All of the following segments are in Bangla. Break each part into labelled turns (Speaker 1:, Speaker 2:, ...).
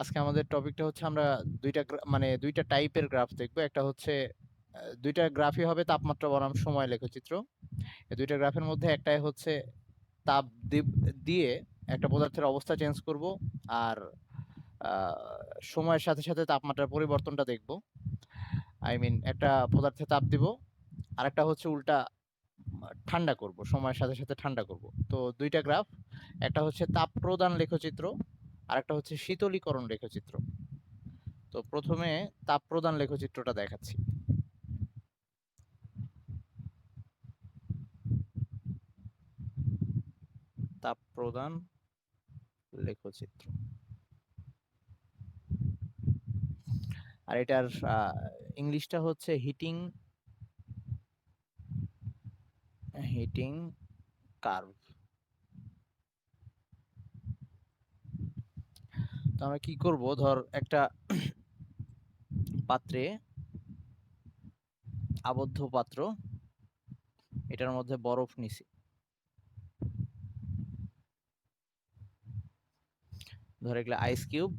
Speaker 1: আজকে আমাদের টপিকটা হচ্ছে আমরা মানে দুইটা টাইপের গ্রাফ দেখবো। একটা হচ্ছে দুইটা গ্রাফই হবে তাপমাত্রা বনাম সময় লেখচিত্র। এই দুইটা গ্রাফের মধ্যে একটাই হচ্ছে তাপ দিয়ে একটা পদার্থের অবস্থা চেঞ্জ করব, আর সময়ের সাথে সাথে তাপমাত্রার পরিবর্তনটা দেখব। একটা পদার্থে তাপ দিব, আর একটা হচ্ছে উল্টা ঠান্ডা করব, সময়ের সাথে সাথে ঠান্ডা করব। তো দুইটা গ্রাফ, একটা হচ্ছে তাপ প্রদান লেখচিত্র, আর একটা হচ্ছে শীতলীকরণ লেখচিত্র। তো প্রথমে তাপ প্রদান লেখচিত্রটা দেখাচ্ছি। তাপ প্রদান লেখচিত্র, আর এটার ইংলিশটা হচ্ছে হিটিং হিটিং কার্ভ। তো আমরা কি করব, ধর একটা পাত্রে, আবদ্ধ পাত্র, এটার মধ্যে বরফ নিছি। ধর এগুলা আইস কিউব।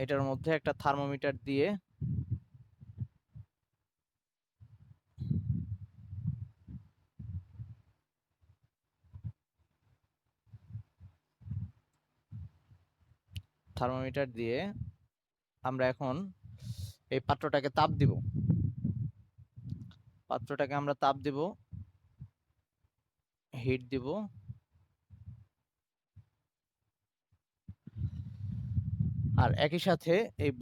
Speaker 1: এটার মধ্যে একটা থার্মোমিটার দিয়ে আমরা এখন এই পাত্রটাকে তাপ দিব। হিট দিব। আর একই সাথে এই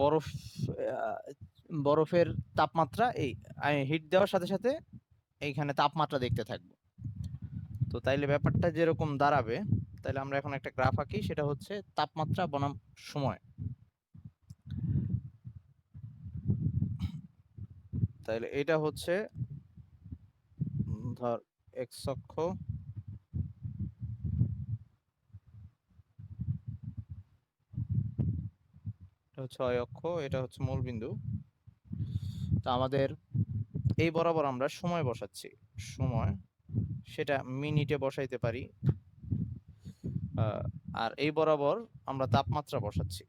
Speaker 1: বরফের তাপমাত্রা, এই হিট দেওয়ার সাথে সাথে এইখানে তাপমাত্রা দেখতে থাকবো। তো তাইলে ব্যাপারটা যেরকম দাঁড়াবে, তাইলে আমরা এখন একটা গ্রাফ আঁকি, সেটা হচ্ছে তাপমাত্রা বনাম সময়। তাহলে এটা হচ্ছে ধর এক্স অক্ষ, এটা হচ্ছে y অক্ষ, এটা হচ্ছে মূল বিন্দু। তো আমাদের এই বরাবর আমরা সময় বসাচ্ছি। সময় সেটা মিনিটে বসাইতে পারি, আর এই বরাবর আমরা তাপমাত্রা বসাচ্ছি।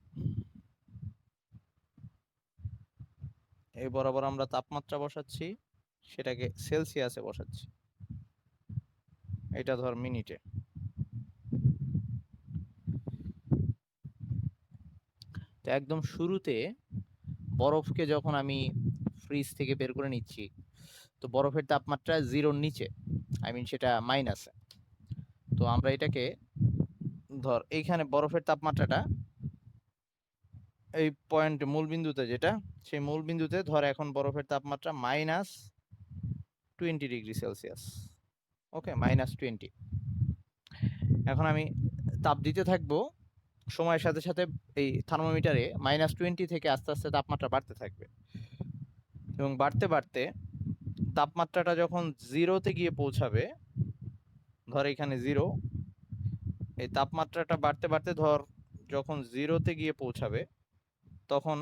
Speaker 1: সেটাকে সেলসিয়াসে বসাচ্ছি। এটা ধর মিনিটে। তো একদম শুরুতে বরফকে যখন আমি ফ্রিজ থেকে বের করে নিচ্ছি, তো বরফের তাপমাত্রা জিরোর নিচে, সেটা মাইনাসে। তো আমরা এটাকে ধর এইখানে বরফের তাপমাত্রাটা এই পয়েন্ট মূল বিন্দুতে, যেটা সেই মূল বিন্দুতে ধর এখন বরফের তাপমাত্রা -20°C। ওকে, -20। এখন আমি তাপ দিতে থাকবো সময়ের সাথে সাথে। এই থার্মোমিটারে -20 থেকে আস্তে আস্তে তাপমাত্রা বাড়তে থাকবে, এবং বাড়তে বাড়তে তাপমাত্রাটা যখন জিরোতে গিয়ে পৌঁছাবে, ধর এখানে জিরো, এই তাপমাত্রাটা বাড়তে বাড়তে ধর যখন জিরোতে গিয়ে পৌঁছাবে, তখন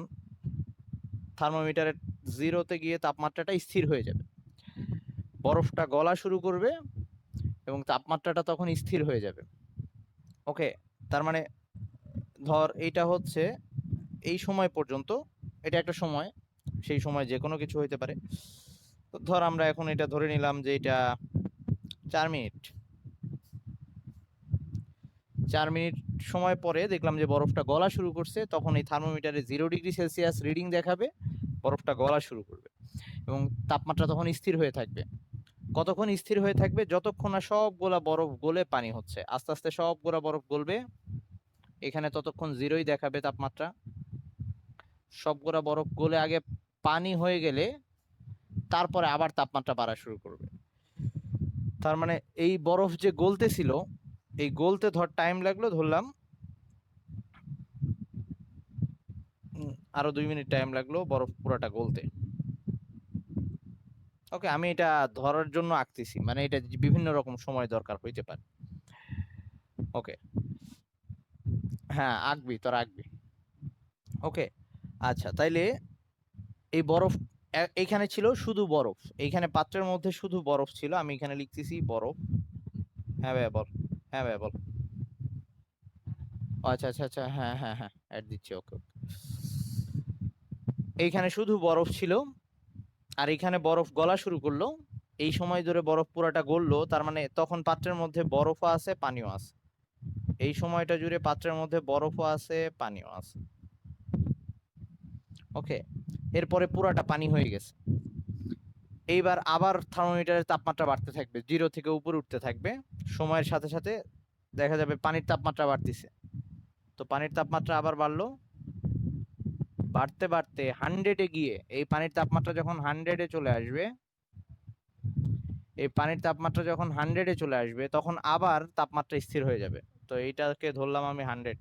Speaker 1: থার্মোমিটারের জিরোতে গিয়ে তাপমাত্রাটা স্থির হয়ে যাবে, বরফটা গলা শুরু করবে এবং তাপমাত্রাটা তখন স্থির হয়ে যাবে। ওকে, তার মানে ধর এইটা হচ্ছে এই সময় পর্যন্ত, এটা একটা সময়, সেই সময় যে কোনো কিছু হইতে পারে। তো ধর আমরা এখন এটা ধরে নিলাম যে এটা 4 মিনিট। 4 মিনিট সময় পরে দেখলাম যে বরফটা গলা শুরু করছে, তখন এই থার্মোমিটারে 0°C রিডিং দেখাবে, বরফটা গলা শুরু করবে এবং তাপমাত্রা তখন স্থির হয়ে থাকবে। কতক্ষণ স্থির হয়ে থাকবে? যতক্ষণ না সবগুলা বরফ গলে পানি হচ্ছে। আস্তে আস্তে সবগুলা বরফ গলবে, এখানে ততক্ষণ জিরোই দেখাবে তাপমাত্রা। সবগুলা বরফ গলে আগে পানি হয়ে গেলে তারপরে আবার তাপমাত্রা বাড়া শুরু করবে। তার মানে এই বরফ যে গলতেছিল, এই গলতে ধর টাইম লাগলো, ধরলাম আরো 2 মিনিট টাইম লাগলো বরফ পুরাটা গলতে। ওকে, আমি এটা ধরার জন্য আঁকতেছি, মানে এটা বিভিন্ন রকম সময় দরকার হইতে পারে। ওকে, হ্যাঁ আঁকবি, তোর আঁকবি। ওকে, আচ্ছা, তাইলে এই বরফ এইখানে ছিল শুধু বরফ, এইখানে পাত্রের মধ্যে শুধু বরফ ছিল, আমি এখানে লিখতেছি বরফ। হ্যাঁ ভাইয়া বল। হ্যাঁ ভাইয়া বল। ও আচ্ছা আচ্ছা আচ্ছা, হ্যাঁ হ্যাঁ হ্যাঁ, অ্যাড দিচ্ছি, ওকে। এইখানে শুধু বরফ ছিল, আর এখানে বরফ গলা শুরু করলো। এই সময় ধরে বরফ পুরাটা গললো, তার মানে তখন পাত্রের মধ্যে বরফও আছে, পানিও আছে। এই সময়টা জুড়ে পাত্রের মধ্যে বরফও আছে, পানিও আছে। ওকে, এরপরে পুরাটা পানি হয়ে গেছে। এইবার আবার থার্মোমিটারের তাপমাত্রা বাড়তে থাকবে, 0 থেকে উপরে উঠতে থাকবে। সময়ের সাথে সাথে দেখা যাবে পানির তাপমাত্রা বাড়তিছে। তো পানির তাপমাত্রা আবার বাড়লো, বাড়তে বাড়তে 100-এ গিয়ে এই পানির তাপমাত্রা যখন 100-এ চলে আসবে, এই পানির তাপমাত্রা যখন 100-এ চলে আসবে, তখন আবার তাপমাত্রা স্থির হয়ে যাবে। তো এইটাকে ধরলাম আমি 100,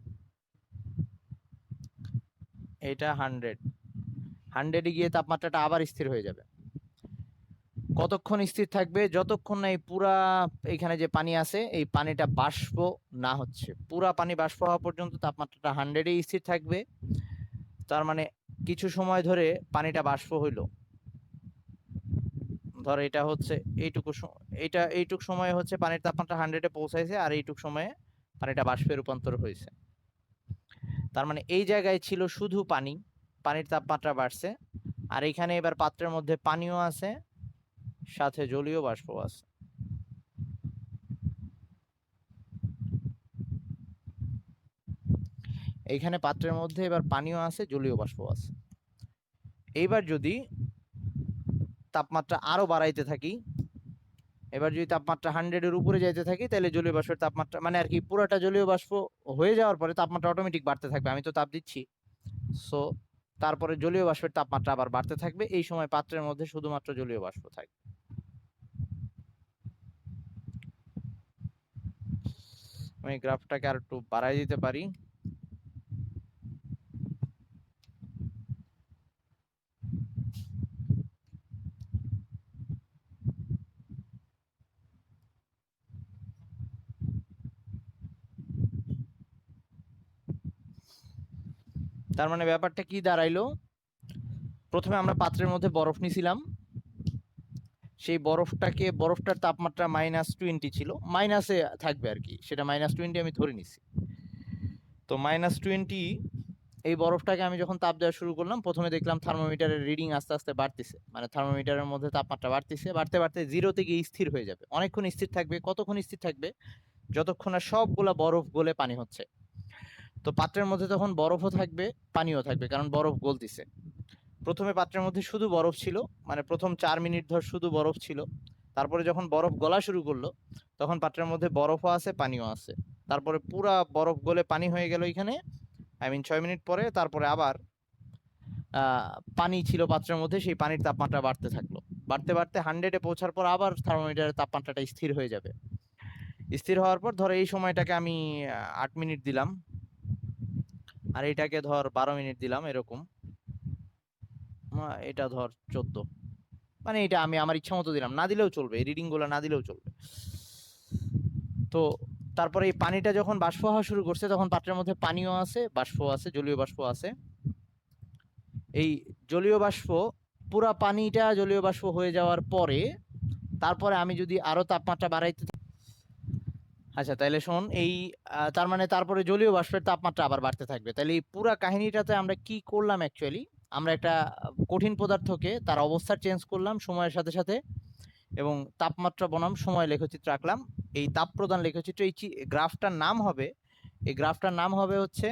Speaker 1: এটা 100। 100-এ গিয়ে তাপমাত্রাটা আবার স্থির হয়ে যাবে। কতক্ষণ স্থির থাকবে? যতক্ষণ না এই পুরা এখানে যে পানি আছে, এই পানিটা বাষ্প না হচ্ছে। পুরা পানি বাষ্প হওয়া পর্যন্ত তাপমাত্রাটা 100-এই স্থির থাকবে। তার মানে কিছু সময় ধরে পানিটা বাষ্প হইলো। ধর এটা হচ্ছে এইটুকু, এইটুক সময় হচ্ছে পানির তাপমাত্রা 100-এ পৌঁছাইছে, আর এইটুক সময়ে পানিটা বাষ্পে রূপান্তর হয়েছে। তার মানে এই জায়গায় ছিল শুধু পানি, পানির তাপমাত্রা বাড়ছে। আর এখানে এবার পাত্রের মধ্যে পানিও আছে, সাথে জলীয় বাষ্প আছে। এইখানে পাত্রের মধ্যে এবার পানিও আছে, জলীয় বাষ্প আছে। এইবার যদি তাপমাত্রা আরো বাড়াইতে থাকি, এবার যদি তাপমাত্রা 100-এর উপরে যাইতে থাকি, তাহলে জলীয় বাষ্পের তাপমাত্রা, মানে আর কি, পুরোটা জলীয় বাষ্প হয়ে যাওয়ার পরে তাপমাত্রা অটোমেটিক বাড়তে থাকবে, আমি তো তাপ দিচ্ছি। সো তারপরে জলীয় বাষ্পের তাপমাত্রা আবার বাড়তে থাকবে। এই সময় পাত্রের মধ্যে শুধুমাত্র জলীয় বাষ্প থাকবে। আমি গ্রাফটাকে আর একটু বাড়াই দিতে পারি। তার মানে ব্যাপারটা কি দাঁড়াইলো? প্রথমে আমরা পাত্রের মধ্যে বরফ নিছিলাম, সেই বরফটার তাপমাত্রা -20 ছিল, মাইনাসে থাকবে আর কি, সেটা -20 আমি ধরে নিছি। তো -20 এই বরফটাকে আমি যখন তাপ দেওয়া শুরু করলাম, প্রথমে দেখলাম থার্মোমিটারের রিডিং আস্তে আস্তে বাড়তেছে, মানে থার্মোমিটারের মধ্যে তাপমাত্রা বাড়তেছে, বাড়তে বাড়তে 0-তে গিয়ে স্থির হয়ে যাবে। অনেকক্ষণ স্থির থাকবে। কতক্ষণ স্থির থাকবে? যতক্ষণ না সবগুলা বরফ গলে পানি হচ্ছে। তো পাত্রের মধ্যে তখন বরফও থাকবে, পানিও থাকবে, কারণ বরফ গলতিছে। প্রথমে পাত্রের মধ্যে শুধু বরফ ছিল, মানে প্রথম 4 মিনিট ধর শুধু বরফ ছিল। তারপরে যখন বরফ গলা শুরু করলো, তখন পাত্রের মধ্যে বরফও আছে, পানিও আছে। তারপরে পুরা বরফ গলে পানি হয়ে গেল এখানে, 6 মিনিট পরে। তারপরে আবার পানি ছিল পাত্রের মধ্যে, সেই পানির তাপমাত্রা বাড়তে থাকলো। বাড়তে বাড়তে 100-এ পৌঁছার পর আবার থার্মোমিটারের তাপমাত্রাটা স্থির হয়ে যাবে। স্থির হওয়ার পর ধরো এই সময়টাকে আমি 8 মিনিট দিলাম, আর এটাকে ধর 12 মিনিট দিলাম, এরকম। এটা ধর 14। মানে এটা আমি আমার ইচ্ছা মতো দিলাম, না দিলেও চলবে, এই রিডিং গুলো না দিলেও চলবে। তো তারপরে এই পানিটা যখন বাষ্প হওয়া শুরু করছে, তখন পাত্রের মধ্যে পানিও আছে, বাষ্প আছে, জলীয় বাষ্প আছে। এই জলীয় বাষ্প, পুরা পানিটা জলীয় বাষ্প হয়ে যাওয়ার পরে, তারপরে আমি যদি আরো তাপমাত্রা বাড়াইতে, আচ্ছা তাহলে শোন, এই তার মানে তারপরে জলীয় বাষ্পের তাপমাত্রা আবার বাড়তে থাকবে। তাহলে এই পুরা কাহিনীটাতে আমরা কি করলাম অ্যাকচুয়ালি? আমরা একটা কঠিন পদার্থকে তার অবস্থা চেঞ্জ করলাম সময়ের সাথে সাথে, এবং তাপমাত্রা বনাম সময় লেখচিত্র আঁকলাম। এই তাপ প্রদান লেখচিত্র, এই গ্রাফটার নাম হবে, এই গ্রাফটার নাম হবে হচ্ছে,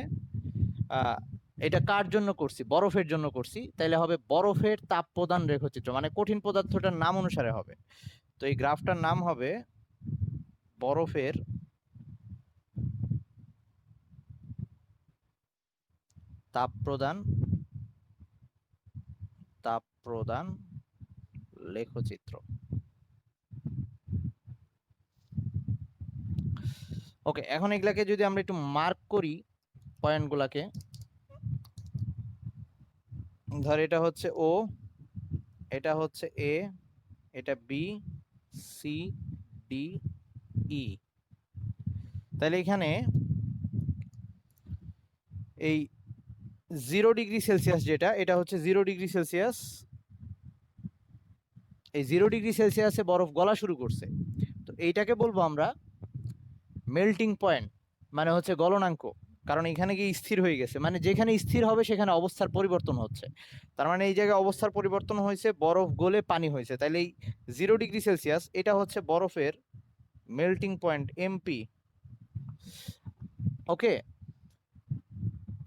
Speaker 1: এটা কার জন্য করছি? বরফের জন্য করছি। তাইলে হবে বরফের তাপ প্রদান লেখচিত্র, মানে কঠিন পদার্থটার নাম অনুসারে হবে। তো এই গ্রাফটার নাম হবে বরফের তাপ প্রদান লেখচিত্র। ওকে, এখন এগুলাকে যদি আমরা একটু মার্ক করি, পয়েন্টগুলাকে, ধর এটা হচ্ছে ও, এটা হচ্ছে এ, এটা বি, সি, ডি, ই। তাহলে এখানে এই 0°C যেটা, এটা হচ্ছে 0°C। এই 0°C বরফ গলা শুরু করছে। তো এইটাকে বলবো আমরা মেল্টিং পয়েন্ট মানে হচ্ছে গলনাঙ্ক, কারণ এখানে গিয়ে স্থির হয়ে গেছে, মানে যেখানে স্থির হবে সেখানে অবস্থার পরিবর্তন হচ্ছে। তার মানে এই জায়গায় অবস্থার পরিবর্তন হয়েছে, বরফ গলে পানি হয়েছে, তাইলে এই 0 ডিগ্রি সেলসিয়াস এটা হচ্ছে বরফের মেল্টিং পয়েন্ট এমপি। ওকে,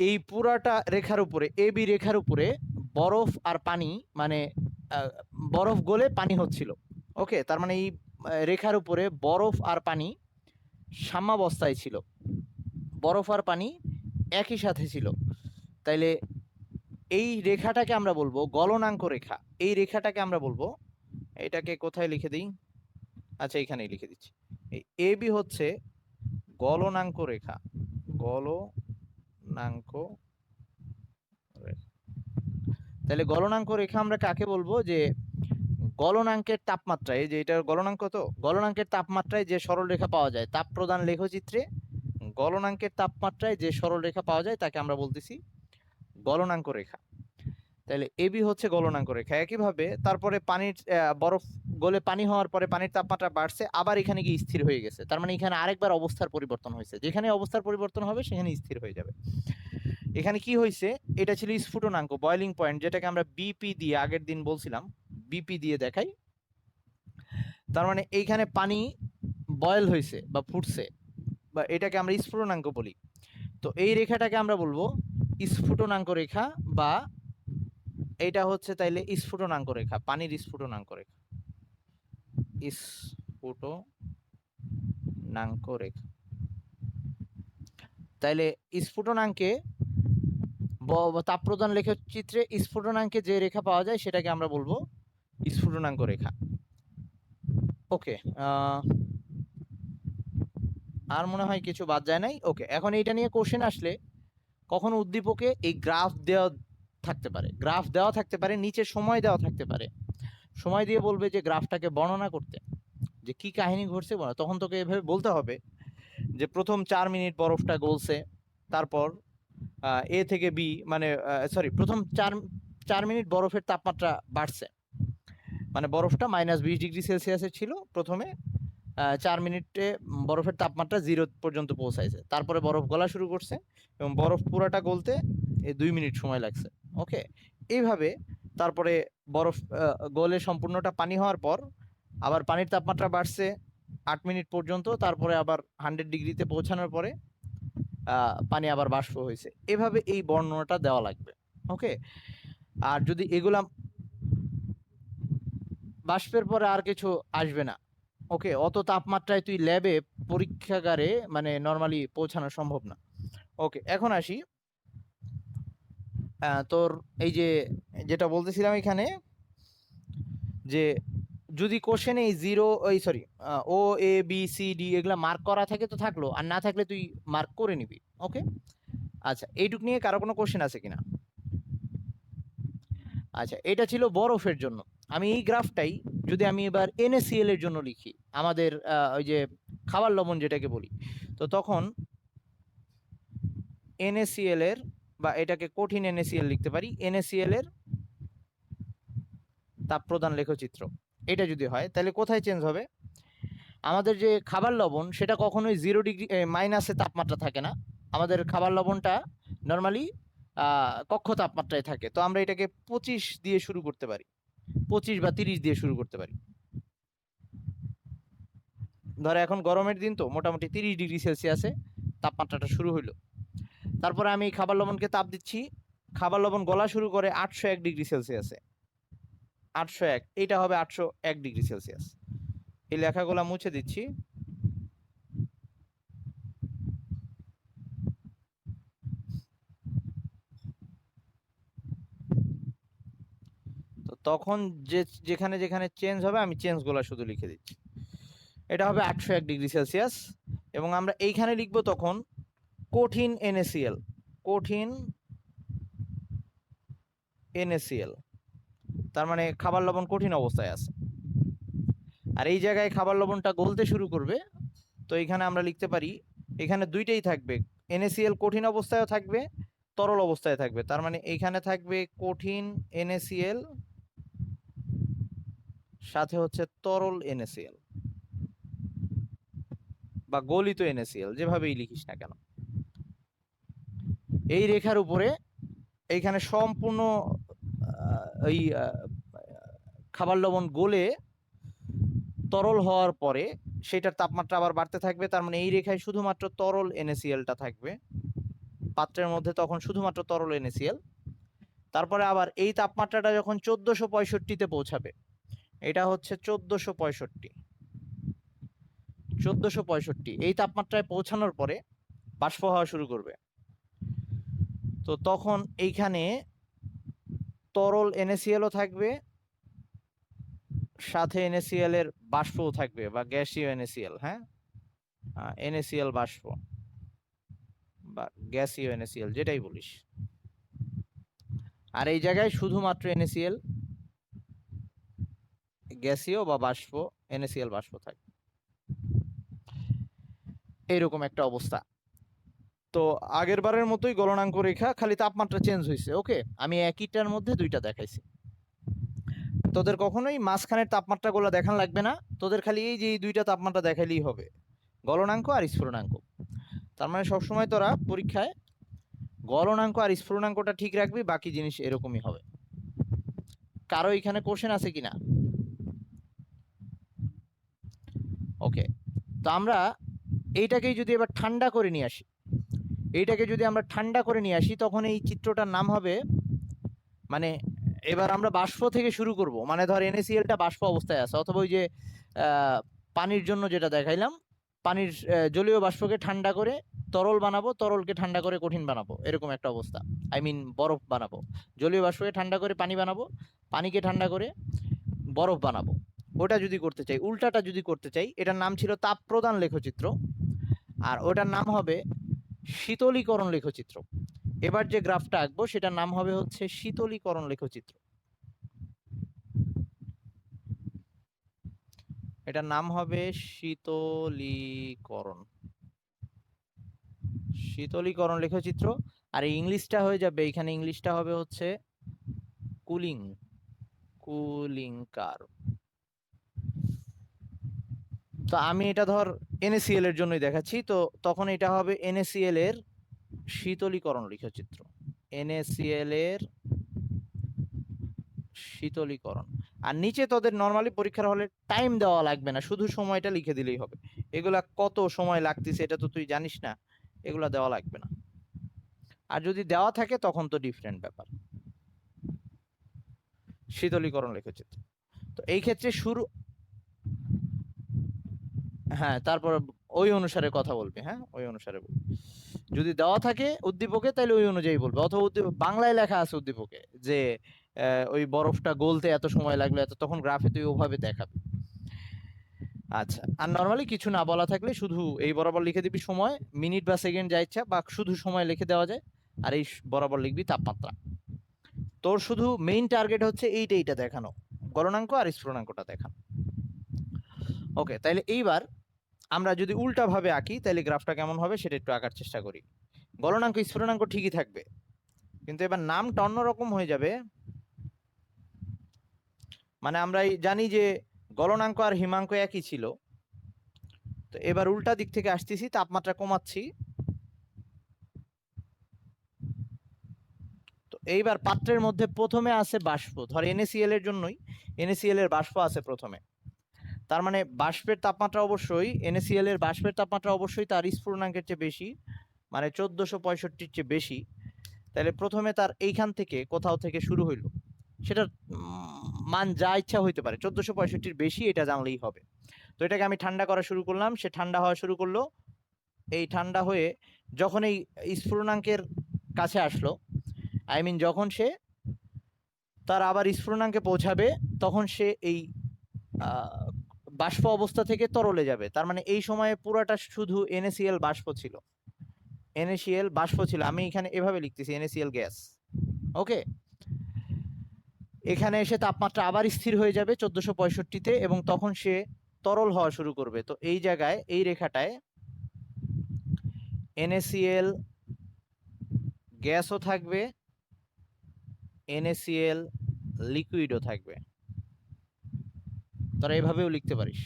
Speaker 1: এই পুরাটা রেখার উপরে, এবি রেখার উপরে বরফ আর পানি মানে বরফ গলে পানি হচ্ছিল। ওকে, তার মানে এই রেখার উপরে বরফ আর পানি সাম্যাবস্থায় ছিল, বরফ আর পানি একই সাথে ছিল। তাইলে এই রেখাটাকে আমরা বলবো গলনাঙ্ক রেখা। এই রেখাটাকে আমরা বলবো, এটাকে কোথায় লিখে দিই, আচ্ছা এখানেই লিখে দিচ্ছি। এই এবি হচ্ছে গলনাঙ্ক রেখা, গলনাঙ্ক রেখা। তাহলে গলনাঙ্ক রেখা আমরা কাকে বলবো, যে গলনাঙ্কের তাপমাত্রায়, যে এটা গলনাঙ্ক, তো গলনাঙ্কের তাপমাত্রায় যে সরল রেখা পাওয়া যায় তাপ প্রদান লেখচিত্রে, গলনাঙ্কের তাপমাত্রায় যে সরল রেখা পাওয়া যায় তাকে আমরা বলতেছি গলনাঙ্ক রেখা। তাহলে এবি হচ্ছে গলনাঙ্ক রেখা। একইভাবে তারপরে পানির বরফ গলে পানি হওয়ার পরে পানির তাপমাত্রা বাড়ছে, আবার এখানে গিয়ে স্থির হয়ে গেছে, তার মানে এখানে আরেকবার অবস্থার পরিবর্তন হয়েছে, যেখানে অবস্থার পরিবর্তন হবে সেখানে স্থির হয়ে যাবে। এখানে কি হয়েছে, এটা ছিল স্ফুটনাঙ্ক, বয়লিং পয়েন্ট, যেটাকে আমরা বিপি দিয়ে আগের দিন বলছিলাম, বিপি দিয়ে দেখাই। তার মানে এইখানে পানি বয়েল হয়েছে বা ফুটছে, বা এটাকে আমরা স্ফুটনাঙ্ক বলি। তো এই রেখাটাকে আমরা বলবো স্ফুটনাঙ্ক রেখা, বা এটা হচ্ছে তাইলে স্ফুটনাঙ্ক রেখা, পানির স্ফুটনাঙ্ক রেখা, স্ফুটনাঙ্ক রেখা। তাইলে স্ফুটনাঙ্কে তাপ প্রদান লেখচিত্রে স্ফুটনাঙ্কে যে রেখা পাওয়া যায় সেটাকে আমরা বলবো স্ফুটনাঙ্ক রেখা। ওকে, আর মনে হয় কিছু বাদ যায় নাই। ওকে, এখন এইটা নিয়ে কোশ্চেন আসলে কখনো উদ্দীপকে এই গ্রাফ দেওয়া থাকতে পারে, গ্রাফ দেওয়া থাকতে পারে, নিচে সময় দেওয়া থাকতে পারে, সময় দিয়ে বলবে যে গ্রাফটাকে বর্ণনা করতে, যে কি কাহিনী ঘটছে তখন তোকে এভাবে বলতে হবে যে প্রথম 4 মিনিট বরফটা গলছে, তারপর এ থেকে বি, মানে সরি, প্রথম 4 মিনিট বরফের তাপমাত্রা বাড়ছে, মানে বরফটা -20 ডিগ্রি সেলসিয়াসের ছিল প্রথমে, 4 মিনিটে বরফের তাপমাত্রা 0 পর্যন্ত পৌঁছাইছে, তারপরে বরফ গলা শুরু করছে এবং বরফ পুরাটা গলতে 2 মিনিট সময় লাগছে। ওকে, এইভাবে তারপরে বরফ গলে সম্পূর্ণটা পানি হওয়ার পর আবার পানির তাপমাত্রা বাড়ছে 8 মিনিট পর্যন্ত, তারপরে আবার 100 ডিগ্রিতে পৌঁছানোর পরে পানি আবার বাষ্প হয়েছে। এভাবে এই বর্ণনাটা দেওয়া লাগবে। ওকে, আর যদি এগুলা বাষ্পের পরে আর কিছু আসবে না, ওকে, অত তাপমাত্রায় তুই ল্যাবে পরীক্ষাগারে মানে নরমালি পৌঁছানো সম্ভব না। ওকে, এখন আসি তোর এই যে যেটা বলতেছিলাম এখানে, যে যদি কোশ্চেনে এই 0, ওই sorry, O A B C D এগুলা মার্ক করা থাকে তো থাকলো, আর না থাকলে তুই মার্ক করে নিবি। ওকে, আচ্ছা এইটুক নিয়ে কারো কোনো কোশ্চেন আছে কিনা? আচ্ছা, এটা ছিল বরফের জন্য। আমি এই গ্রাফটাই যদি আমি এবার NaCl এর জন্য লিখি, আমাদের ওই যে খাবার লবণ যেটাকে বলি, তো তখন NaCl এর, বা এটাকে কঠিন NaCl লিখতে পারি, NaCl এর তাপ প্রদান লেখচিত্র এটা যদি হয় তাহলে কোথায় চেঞ্জ হবে? আমাদের যে খাবার লবণ সেটা কখনোই 0 ডিগ্রি মাইনাসে তাপমাত্রা থাকে না, আমাদের খাবার লবণটা নর্মালি কক্ষ তাপমাত্রায় থাকে। তো আমরা এটাকে 25 দিয়ে শুরু করতে পারি, 25 বা 30 দিয়ে শুরু করতে পারি। ধরো এখন গরমের দিন, তো মোটামুটি 30 ডিগ্রি সেলসিয়াসে তাপমাত্রাটা শুরু হইলো, তারপরে আমি খাবার লবণকে তাপ দিচ্ছি, খাবার লবণ গলা শুরু করে 801 ডিগ্রি সেলসিয়াসে, 801, এইটা হবে 801 ডিগ্রি সেলসিয়াস। এই লেখাগুলো মুছে দিচ্ছি। তো তখন যেখানে যেখানে চেঞ্জ হবে আমি চেঞ্জগুলো শুধু লিখে দিচ্ছি। এটা হবে 801 ডিগ্রি সেলসিয়াস, এবং আমরা এইখানে লিখবো তখন কঠিন NaCl, কঠিন NaCl, তার মানে খাবার লবণ কঠিন অবস্থায় আছে। আর এই জায়গায় খাবার লবণটা গলতে শুরু করবে, তো এখানে আমরা লিখতে পারি, এখানে দুইটাই থাকবে, NaCl কঠিন অবস্থায়ও থাকবে, তরল অবস্থায় থাকবে, তার মানে এইখানে থাকবে কঠিন NaCl সাথে হচ্ছে তরল NaCl। বা গলিত NaCl, যেভাবেই লিখিস না কেন, এই রেখার উপরে এইখানে সম্পূর্ণ ওই খাবার লবণ গলে তরল হওয়ার পরে সেটার তাপমাত্রা আবার বাড়তে থাকবে। তার মানে এই রেখায় শুধুমাত্র তরল NaClটা থাকবে পাত্রের মধ্যে, তখন শুধুমাত্র তরল NaCl। তারপরে আবার এই তাপমাত্রাটা যখন 1465-তে পৌঁছাবে, এটা হচ্ছে 1465, এই তাপমাত্রায় পৌঁছানোর পরে বাষ্প হওয়া শুরু করবে। তো তখন এইখানে তরল NaClও থাকবে, সাথে NaCl এর বাষ্পও থাকবে বা গ্যাসীয় NaCl। হ্যাঁ, NaCl বাষ্প বা গ্যাসীয় NaCl, যেটাই বলিস। আর এই জায়গায় শুধুমাত্র NaCl গ্যাসীয় বা বাষ্প, NaCl বাষ্প থাকবে। এইরকম একটা অবস্থা। তো আগের বারের মতোই গলনাঙ্ক রেখা, খালি তাপমাত্রা চেঞ্জ হয়েছে। ওকে, আমি একইটার মধ্যে দুইটা দেখাইছি। তোদের কখনোই মাঝখানের তাপমাত্রাগুলো দেখান লাগবে না, তোদের খালি এই যে এই দুইটা তাপমাত্রা দেখাইলেই হবে, গলনাঙ্ক আর স্ফুরণাঙ্ক। তার মানে সবসময় তোরা পরীক্ষায় গলনাঙ্ক আর স্ফুরণাঙ্কটা ঠিক রাখবি, বাকি জিনিস এরকমই হবে। কারো এখানে কোশ্চেন আছে কিনা? ওকে, তো আমরা এইটাকেই যদি এবার ঠান্ডা করে নিয়ে আসি, তখন এই চিত্রটার নাম হবে, মানে এবার আমরা বাষ্প থেকে শুরু করব। মানে ধর NaClটা বাষ্প অবস্থায় আছে, অথবা ওই যে পানির জন্য যেটা দেখাইলাম, পানির জলীয় বাষ্পকে ঠান্ডা করে তরল বানাবো, তরলকে ঠান্ডা করে কঠিন বানাবো, এরকম একটা অবস্থা। বরফ বানাবো। জলীয় বাষ্পকে ঠান্ডা করে পানি বানাবো, পানিকে ঠান্ডা করে বরফ বানাবো। ওটা যদি করতে চাই, উল্টাটা যদি করতে চাই, এটার নাম ছিল তাপ প্রদান লেখচিত্র, আর ওটার নাম হবে শীতলীকরণ লেখচিত্র। এবার যে গ্রাফটা আঁকবো সেটার নাম হবে হচ্ছে শীতলীকরণ লেখচিত্র। এটার নাম হবে শীতলীকরণ লেখচিত্র। আর এই ইংলিশটা হয়ে যাবে, এখানে ইংলিশটা হবে হচ্ছে কুলিং কার্ভ। তো আমি এটা ধর NaCl এর জন্যই দেখাচ্ছি, তো তখন এটা হবে NaCl এর শীতলীকরণ লেখচিত্র। NaCl এর শীতলীকরণ। আর নিচে তোদের নরমালি পরীক্ষার হলে টাইম দেওয়া লাগবে না, শুধু সময়টা লিখে দিলেই হবে। এগুলা কত সময় লাগতেছে এটা তো তুই জানিস না, এগুলা দেওয়া লাগবে না। আর যদি দেওয়া থাকে তখন তো ডিফারেন্ট ব্যাপার। শীতলীকরণ লেখচিত্র। তো এই ক্ষেত্রে শুরু, হ্যাঁ, তারপর ওই অনুসারে কথা বলবে। হ্যাঁ, ওই অনুসারে বলবে। যদি দেওয়া থাকে উদ্দীপকে তাহলে ওই অনুযায়ী বলবে, অথবা বাংলায় লেখা আছে উদ্দীপকে যে ওই বরফটা গলতে এত সময় লাগলো এত, তখন গ্রাফে তুই ওভাবে দেখাবি। আচ্ছা, আর নরমালি কিছু না বলা থাকলে শুধু এই বরাবর লিখে দিবি সময়, মিনিট বা সেকেন্ড যা ইচ্ছা, বা শুধু সময় লিখে দেওয়া যায়, আর এই বরাবর লিখবি তাপমাত্রা। তোর শুধু মেইন টার্গেট হচ্ছে এইটা দেখানো, গলনাঙ্ক আর স্ফুরণাঙ্কটা দেখানো। ওকে, তাইলে এইবার আমরা যদি উল্টা ভাবে আঁকি তাহলে গ্রাফটা কেমন হবে সেটা একটু আঁকার চেষ্টা করি। গলনাঙ্ক স্ফুরণাঙ্ক ঠিকই থাকবে, কিন্তু এবার নামটা অন্যরকম হয়ে যাবে। মানে আমরা জানি যে গলনাঙ্ক আর হিমাঙ্ক একই ছিল, তো এবার উল্টা দিক থেকে আসতেছি, তাপমাত্রা কমাচ্ছি। তো এইবার পাত্রের মধ্যে প্রথমে আছে বাষ্প, ধর NaCl এর জন্যই NaCl এর বাষ্প আছে প্রথমে। তার মানে বাষ্পের তাপমাত্রা অবশ্যই, NaCl এর বাষ্পের তাপমাত্রা অবশ্যই তার স্ফুরণাঙ্কের চেয়ে বেশি, মানে 1465-র চেয়ে বেশি। তাহলে প্রথমে তার এইখান থেকে কোথাও থেকে শুরু হইলো, সেটার মান যা ইচ্ছা হইতে পারে, 1465-র বেশি, এটা জানলেই হবে। তো এটাকে আমি ঠান্ডা করা শুরু করলাম, সে ঠান্ডা হওয়া শুরু করলো। এই ঠান্ডা হয়ে যখন এই স্ফুরণাঙ্কের কাছে আসলো, যখন সে তার আবার স্ফুরণাঙ্কে পৌঁছাবে, তখন সে এই বাষ্প অবস্থা থেকে তরলে যাবে। তার মানে এই সময়ে পুরাটা শুধু NaCl বাষ্প ছিল, আমি এখানে এভাবে লিখতেছি NaCl গ্যাস। ওকে, এখানে এসে তাপমাত্রা আবার স্থির হয়ে যাবে 1465-তে, এবং তখন সে তরল হওয়া শুরু করবে। তো এই জায়গায় এই রেখাটায় NaCl গ্যাসও থাকবে, NaCl লিকুইডও থাকবে। তোরা এভাবেও লিখতে পারিস।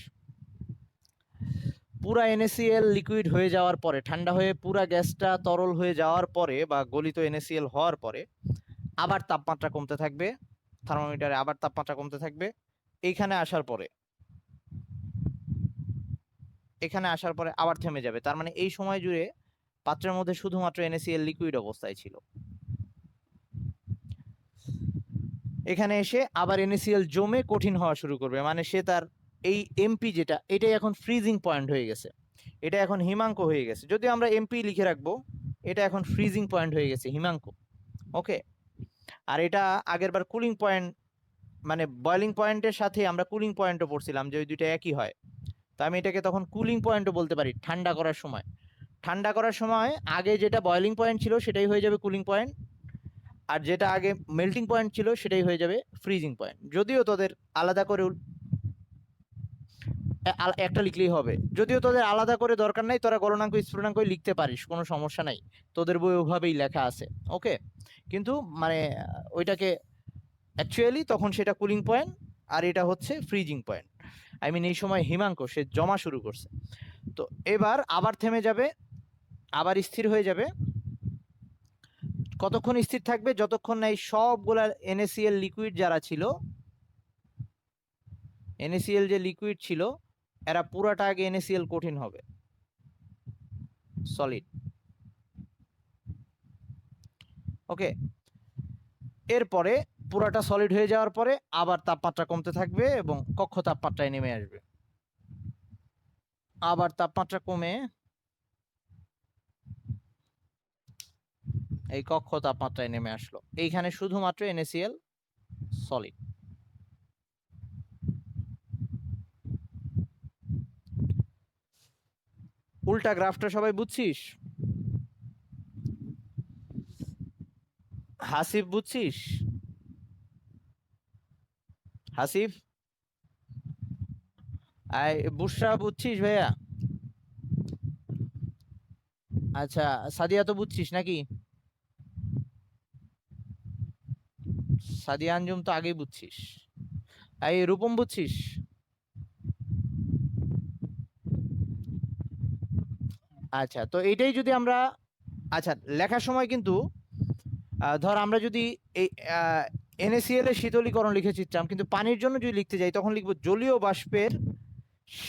Speaker 1: পুরা NaCl লিকুইড হয়ে যাওয়ার পরে, ঠান্ডা হয়ে পুরা গ্যাসটা তরল হয়ে যাওয়ার পরে বা গলিত NaCl হওয়ার পরে আবার তাপমাত্রা কমতে থাকবে, থার্মোমিটারে আবার তাপমাত্রা কমতে থাকবে। এইখানে আসার পরে আবার থেমে যাবে। তার মানে এই সময় জুড়ে পাত্রের মধ্যে শুধুমাত্র NaCl লিকুইড অবস্থায় ছিল। এখানে এসে আবার NaCl জমে কঠিন হওয়া শুরু করবে, মানে সে তার এই এমপি যেটা, এটাই এখন ফ্রিজিং পয়েন্ট হয়ে গেছে, এটা এখন হিমাঙ্ক হয়ে গেছে। যদি আমরা এমপি লিখে রাখবো, এটা এখন ফ্রিজিং পয়েন্ট হয়ে গেছে, হিমাঙ্ক। ওকে, আর এটা আগের বার কুলিং পয়েন্ট, মানে বয়লিং পয়েন্টের সাথে আমরা কুলিং পয়েন্টও পড়ছিলাম যে ওই দুইটা একই হয়। তো আমি এটাকে তখন কুলিং পয়েন্টও বলতে পারি। ঠান্ডা করার সময় আগে যেটা বয়লিং পয়েন্ট ছিল সেটাই হয়ে যাবে কুলিং পয়েন্ট, আর যেটা আগে মেল্টিং পয়েন্ট ছিল সেটাই হয়ে যাবে ফ্রিজিং পয়েন্ট। যদিও তোদের আলাদা করে একটা লিখলেই হবে, যদিও তোদের আলাদা করে দরকার নাই, তোরা গলনাঙ্ক স্ফুটনাঙ্ক লিখতে পারিস, কোনো সমস্যা নাই, তোদের বই ওভাবেই লেখা আছে। ওকে, কিন্তু মানে ওইটাকে অ্যাকচুয়ালি তখন সেটা কুলিং পয়েন্ট আর এটা হচ্ছে ফ্রিজিং পয়েন্ট। আই মিন এই সময় হিমাঙ্ক সে জমা শুরু করছে। তো এবার আবার থেমে যাবে, আবার স্থির হয়ে যাবে। কতক্ষণ স্থির থাকবে? যতক্ষণ না এই সবগুলা NaCl লিকুইড যারা ছিল, NaCl যে লিকুইড ছিল এরা পুরাটা আগে NaCl কঠিন হবে, সলিড। ওকে, এরপরে পুরাটা সলিড হয়ে যাওয়ার পরে আবার তাপমাত্রা কমতে থাকবে এবং কক্ষ তাপমাত্রায় নেমে আসবে। আবার তাপমাত্রা কমে এই কক্ষ তাপমাত্রায় নেমে আসলো। এইখানে শুধুমাত্র NaCl সলিড। উল্টা গ্রাফটা সবাই বুঝছিস? হাসিফ বুঝছিস? হাসিফ, বুশরা বুঝছিস ভাইয়া? আচ্ছা, সাদিয়া তো বুঝছিস নাকি? সাদিয়া আঞ্জুম তো আগেই বুঝছিস। এই রূপম বুঝছিস? আচ্ছা, তো এইটাই যদি আমরা, আচ্ছা লেখার সময় কিন্তু ধর আমরা যদি এই NaCl এর শীতলীকরণ লিখে চিত্রাম, কিন্তু পানির জন্য যদি লিখতে যাই তখন লিখবো জলীয় বাষ্পের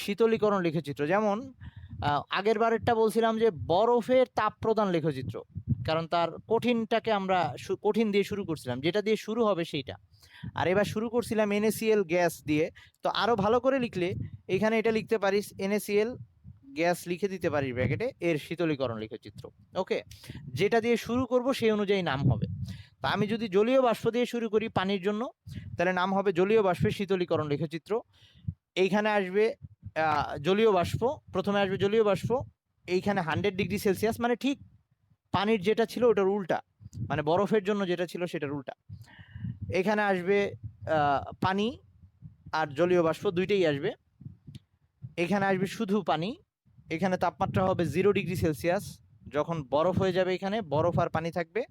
Speaker 1: শীতলীকরণ লেখচিত্র। যেমন আগের বারেরটা বলছিলাম যে বরফের তাপ প্রদান লেখচিত্র, কারণ তার কঠিনটাকে আমরা কঠিন দিয়ে শুরু করছিলাম, যেটা দিয়ে শুরু হবে সেইটা। আর এবার শুরু করছিলাম NaCl গ্যাস দিয়ে। তো আরো ভালো করে লিখলে এখানে এটা লিখতে পারিস, NaCl গ্যাস লিখে দিতে পারিস ব্র্যাকেটে, এর শীতলীকরণ লেখচিত্র। ওকে, যেটা দিয়ে শুরু করব সেই অনুযায়ী নাম হবে। তা আমি যদি জলীয় বাষ্প দিয়ে শুরু করি পানির জন্য, তাহলে নাম হবে জলীয় বাষ্পের শীতলীকরণ লেখচিত্র। এইখানে আসবে জলীয় বাষ্প, প্রথমে আসবে জলীয় বাষ্প, এইখানে 100°C, মানে ঠিক পানির যেটা ছিল ওটার উল্টা, মানে বরফের জন্য যেটা ছিল সেটার উল্টা। এখানে আসবে পানি আর জলীয় বাষ্প দুইটাই আসবে। এখানে আসবে শুধু পানি, এখানে তাপমাত্রা হবে 0°C, যখন বরফ হয়ে যাবে এখানে বরফ আর পানি থাকবে,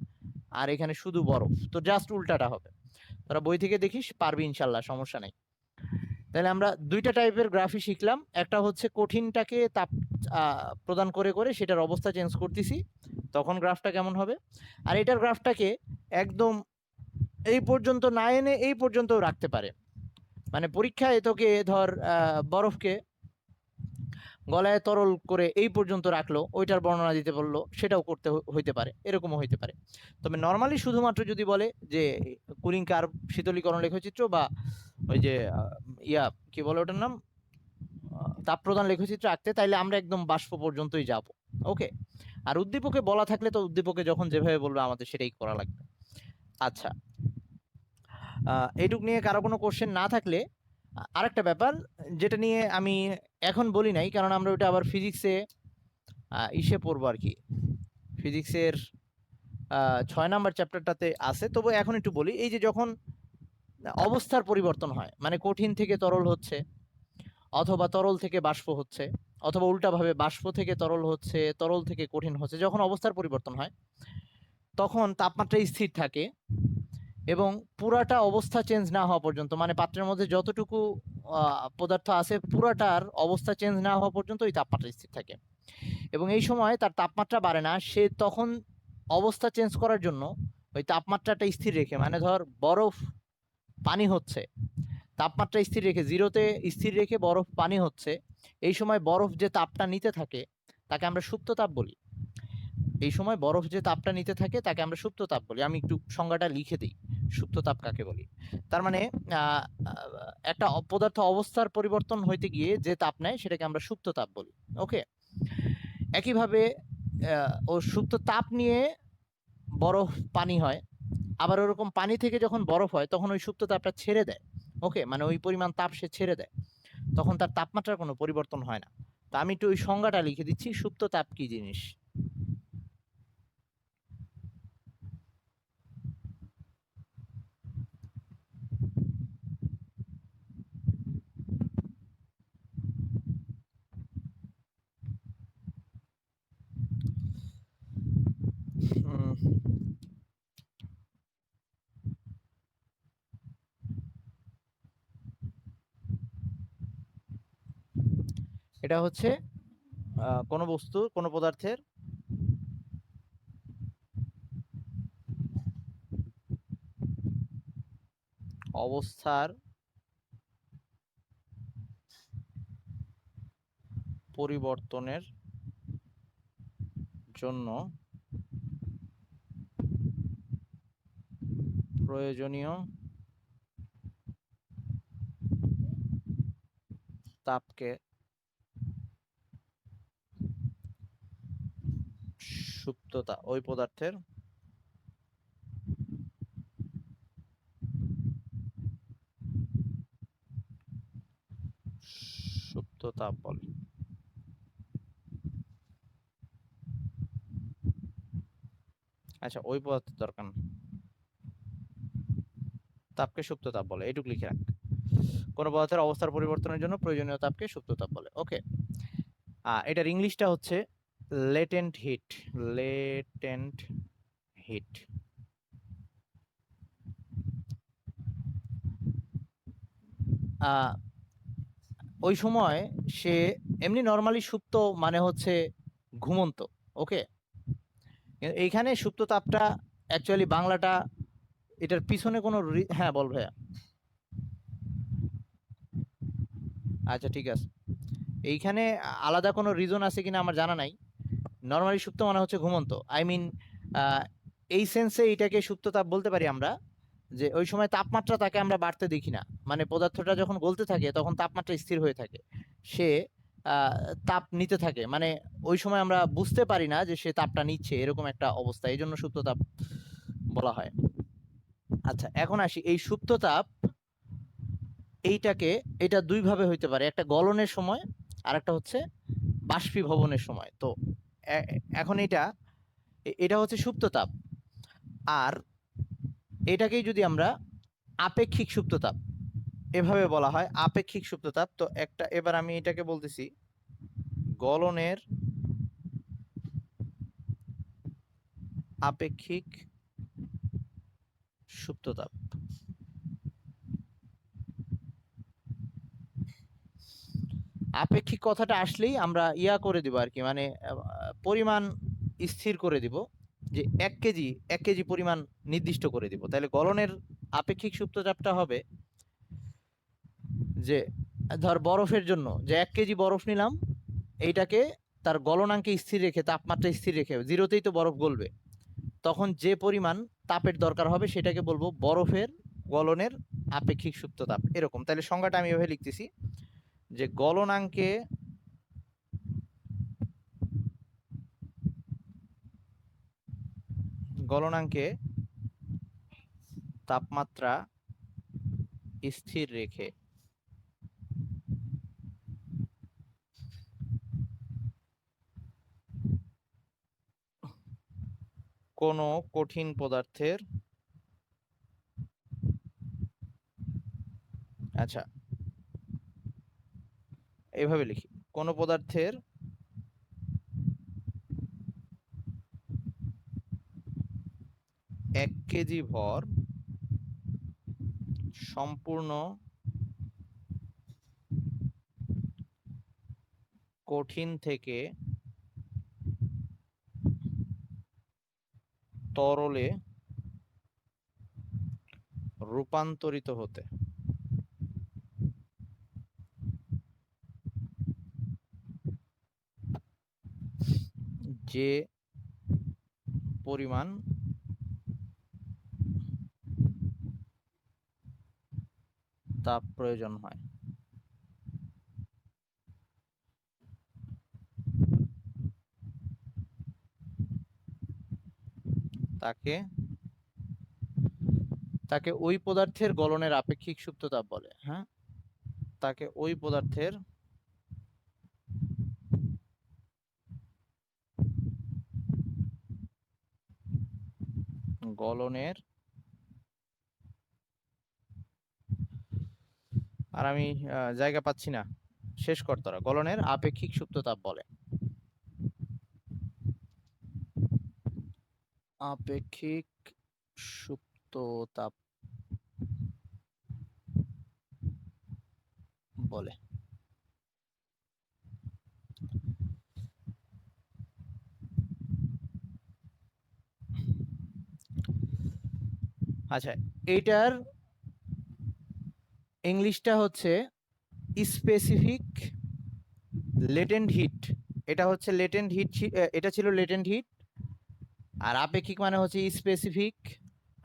Speaker 1: আর এখানে শুধু বরফ। তো জাস্ট উল্টাটা হবে, তোরা বই থেকে দেখিস, পারবি ইনশাল্লাহ, সমস্যা নেই। তাহলে আমরা দুইটা টাইপের গ্রাফই শিখলাম, একটা হচ্ছে কঠিনটাকে তাপ প্রদান করে করে সেটার অবস্থা চেঞ্জ করতেছি, তখন গ্রাফটা কেমন হবে। আর এটার গ্রাফটাকে একদম এই পর্যন্ত না এনে এই পর্যন্তও রাখতে পারে, মানে পরীক্ষায় তোকে ধর বরফকে গলায় তরল করে এই পর্যন্ত রাখলো, ওইটার বর্ণনা দিতে বললো, সেটাও করতে হইতে পারে, এরকমও হইতে পারে। তবে নর্মালি শুধুমাত্র যদি বলে যে কুলিং কার্ভ শীতলীকরণ লেখচিত্র, বা ওই যে কি বলে ওটার নাম, তাপ প্রদান লেখচিত্র আঁকতে, তাইলে আমরা একদম বাষ্প পর্যন্তই যাব। ওকে, আর উদ্দীপকে বলা থাকলে তো উদ্দীপকে যখন যেভাবে বলবে আমাদের সেটাই করা লাগবে। আচ্ছা, এইটুক নিয়ে কারো কোনো কোশ্চেন না থাকলে আরেকটা ব্যাপার যেটা নিয়ে আমি এখন বলি নাই, কারণ আমরা ওটা আবার ফিজিক্সে ইসে পড়বো আর কি, ফিজিক্সের 6 নাম্বার চ্যাপ্টারটাতে আছে। তবু এখন একটু বলি, এই যে যখন অবস্থার পরিবর্তন হয়, মানে কঠিন থেকে তরল হচ্ছে, অথবা তরল থেকে বাষ্প হচ্ছে, অথবা উল্টাভাবে বাষ্প থেকে তরল হচ্ছে, তরল থেকে কঠিন হচ্ছে, যখন অবস্থার পরিবর্তন হয় তখন তাপমাত্রা স্থির থাকে, এবং পুরাটা অবস্থা চেঞ্জ না হওয়া পর্যন্ত, মানে পাত্রের মধ্যে যতটুকু পদার্থ আছে পুরাটার অবস্থা চেঞ্জ না হওয়া পর্যন্ত ওই তাপমাত্রা স্থির থাকে। এবং এই সময় তার তাপমাত্রা বাড়ে না, সে তখন অবস্থা চেঞ্জ করার জন্য ওই তাপমাত্রাটা স্থির রেখে, মানে ধর বরফ পানি হচ্ছে, তাপমাত্রা স্থির রেখে জিরোতে স্থির রেখে বরফ পানি হচ্ছে, এই সময় বরফ যে তাপটা নিতে থাকে তাকে আমরা সুপ্ত তাপ বলি। এই সময় বরফ যে তাপটা নিতে থাকে তাকে আমরা সুপ্ত তাপ বলি। আমি একটু সংজ্ঞাটা লিখে দিই, সুপ্ত তাপ কাকে বলি। তার মানে একটা পদার্থ অবস্থার পরিবর্তন হইতে গিয়ে যে তাপ নেয় সেটাকে আমরা সুপ্ত তাপ বলি। ওকে, একইভাবে ও সুপ্ত তাপ নিয়ে বরফ পানি হয়, আবার ওরকম পানি থেকে যখন বরফ হয় তখন ওই সুপ্ত তাপটা ছেড়ে দেয়। ওকে, মানে ওই পরিমাণ তাপ সে ছেড়ে দেয়, তখন তার তাপমাত্রার কোনো পরিবর্তন হয় না। তা আমি একটু ওই সংজ্ঞাটা লিখে দিচ্ছি, সুপ্ত তাপ কি জিনিস। এটা হচ্ছে কোনো বস্তু, কোনো পদার্থের অবস্থার পরিবর্তনের জন্য প্রয়োজনীয় তাপকে সুপ্ততা, ওই পদার্থের সুপ্ত তাপ বলে। আচ্ছা, ওই পদার্থের দরকার না, তাপকে সুপ্ত তাপ বলে, এটুকু লিখে রাখ। কোন পদার্থের অবস্থার পরিবর্তনের জন্য প্রয়োজনীয় তাপকে সুপ্ত তাপ বলে। ওকে, এটার ইংলিশটা হচ্ছে লেটেন্ট হিট। Latent hit. ওই সময় সে এমনি নর্মালি সুপ্ত মানে হচ্ছে ঘুমন্ত। ওকে, এইখানে সুপ্ত তাপটা অ্যাকচুয়ালি বাংলাটা, এটার পিছনে কোনো হ্যাঁ বল ভাইয়া। আচ্ছা ঠিক আছে, এইখানে আলাদা কোনো রিজন আছে কিনা আমার জানা নাই। নর্মালি সুপ্ত মানে হচ্ছে ঘুমন্ত, আই মিন এই সেন্সে এটাকে সুপ্ত তাপ বলতে পারি আমরা, যে ওই সময় তাপমাত্রা তাকে আমরা বাড়তে দেখি না, মানে পদার্থটা যখন গলতে থাকে তখন তাপমাত্রা স্থির হয়ে থাকে, সে আহ, তাপ নিতে থাকে, মানে ওই সময় আমরা বুঝতে পারি না যে সে তাপটা নিচ্ছে, এরকম একটা অবস্থা, এই জন্য সুপ্ত তাপ বলা হয়। আচ্ছা, এখন আসি এই সুপ্ত তাপ, এইটাকে, এটা দুই ভাবে হইতে পারে, একটা গলনের সময় আর একটা হচ্ছে বাষ্পীভবনের সময়। তো এখন এটা হচ্ছে সুপ্ত তাপ, আর এটাকেই যদি আমরা আপেক্ষিক সুপ্ততাপ এভাবে বলা হয়, আপেক্ষিক সুপ্ততাপ। তো একটা, এবার আমি এটাকে বলতেছি গলনের আপেক্ষিক সুপ্ততাপ। আপেক্ষিক কথাটা আসলেই আমরা ইয়া করে দিব আর কি, মানে পরিমাণ স্থির করে দিব, যে 1 কেজি পরিমাণ নির্দিষ্ট করে দিব। তাহলে গলনের আপেক্ষিক সুপ্ততাপটা হবে যে, ধর বরফের জন্য যে 1 কেজি বরফ নিলাম, এইটাকে তার গলনাঙ্কে স্থির রেখে, তাপমাত্রা স্থির রেখে, জিরোতেই তো বরফ গলবে, তখন যে পরিমাণ তাপের দরকার হবে সেটাকে বলবো বরফের গলনের আপেক্ষিক সুপ্ত তাপ। এরকম, তাহলে সংজ্ঞাটা আমি এভাবে লিখতেছি যে গলনাঙ্কে তাপমাত্রা স্থির রেখে কোনো কঠিন পদার্থের, আচ্ছা এভাবে লিখি, কোনো পদার্থের 1 কেজি ভর সম্পূর্ণ কঠিন থেকে তরলে রূপান্তরিত হতে যে পরিমাণ তাপ প্রয়োজন হয় তাকে ওই পদার্থের গলনের আপেক্ষিক সুপ্ত তাপ বলে। হ্যাঁ, তাকে ওই পদার্থের গলনের, আর আমি জায়গা পাচ্ছি না, শেষ কর তোরা, গলনের আপেক্ষিক সুপ্ত তাপ বলে। আপেক্ষিক সুপ্ত তাপ বলে। আচ্ছা, এইটার ইংলিশটা হচ্ছে স্পেসিফিক লেটেন্ট হিট। এটা হচ্ছে লেটেন্ট হিট, এটা ছিল লেটেন্ট হিট, আর আপেক্ষিক মানে হচ্ছে স্পেসিফিক,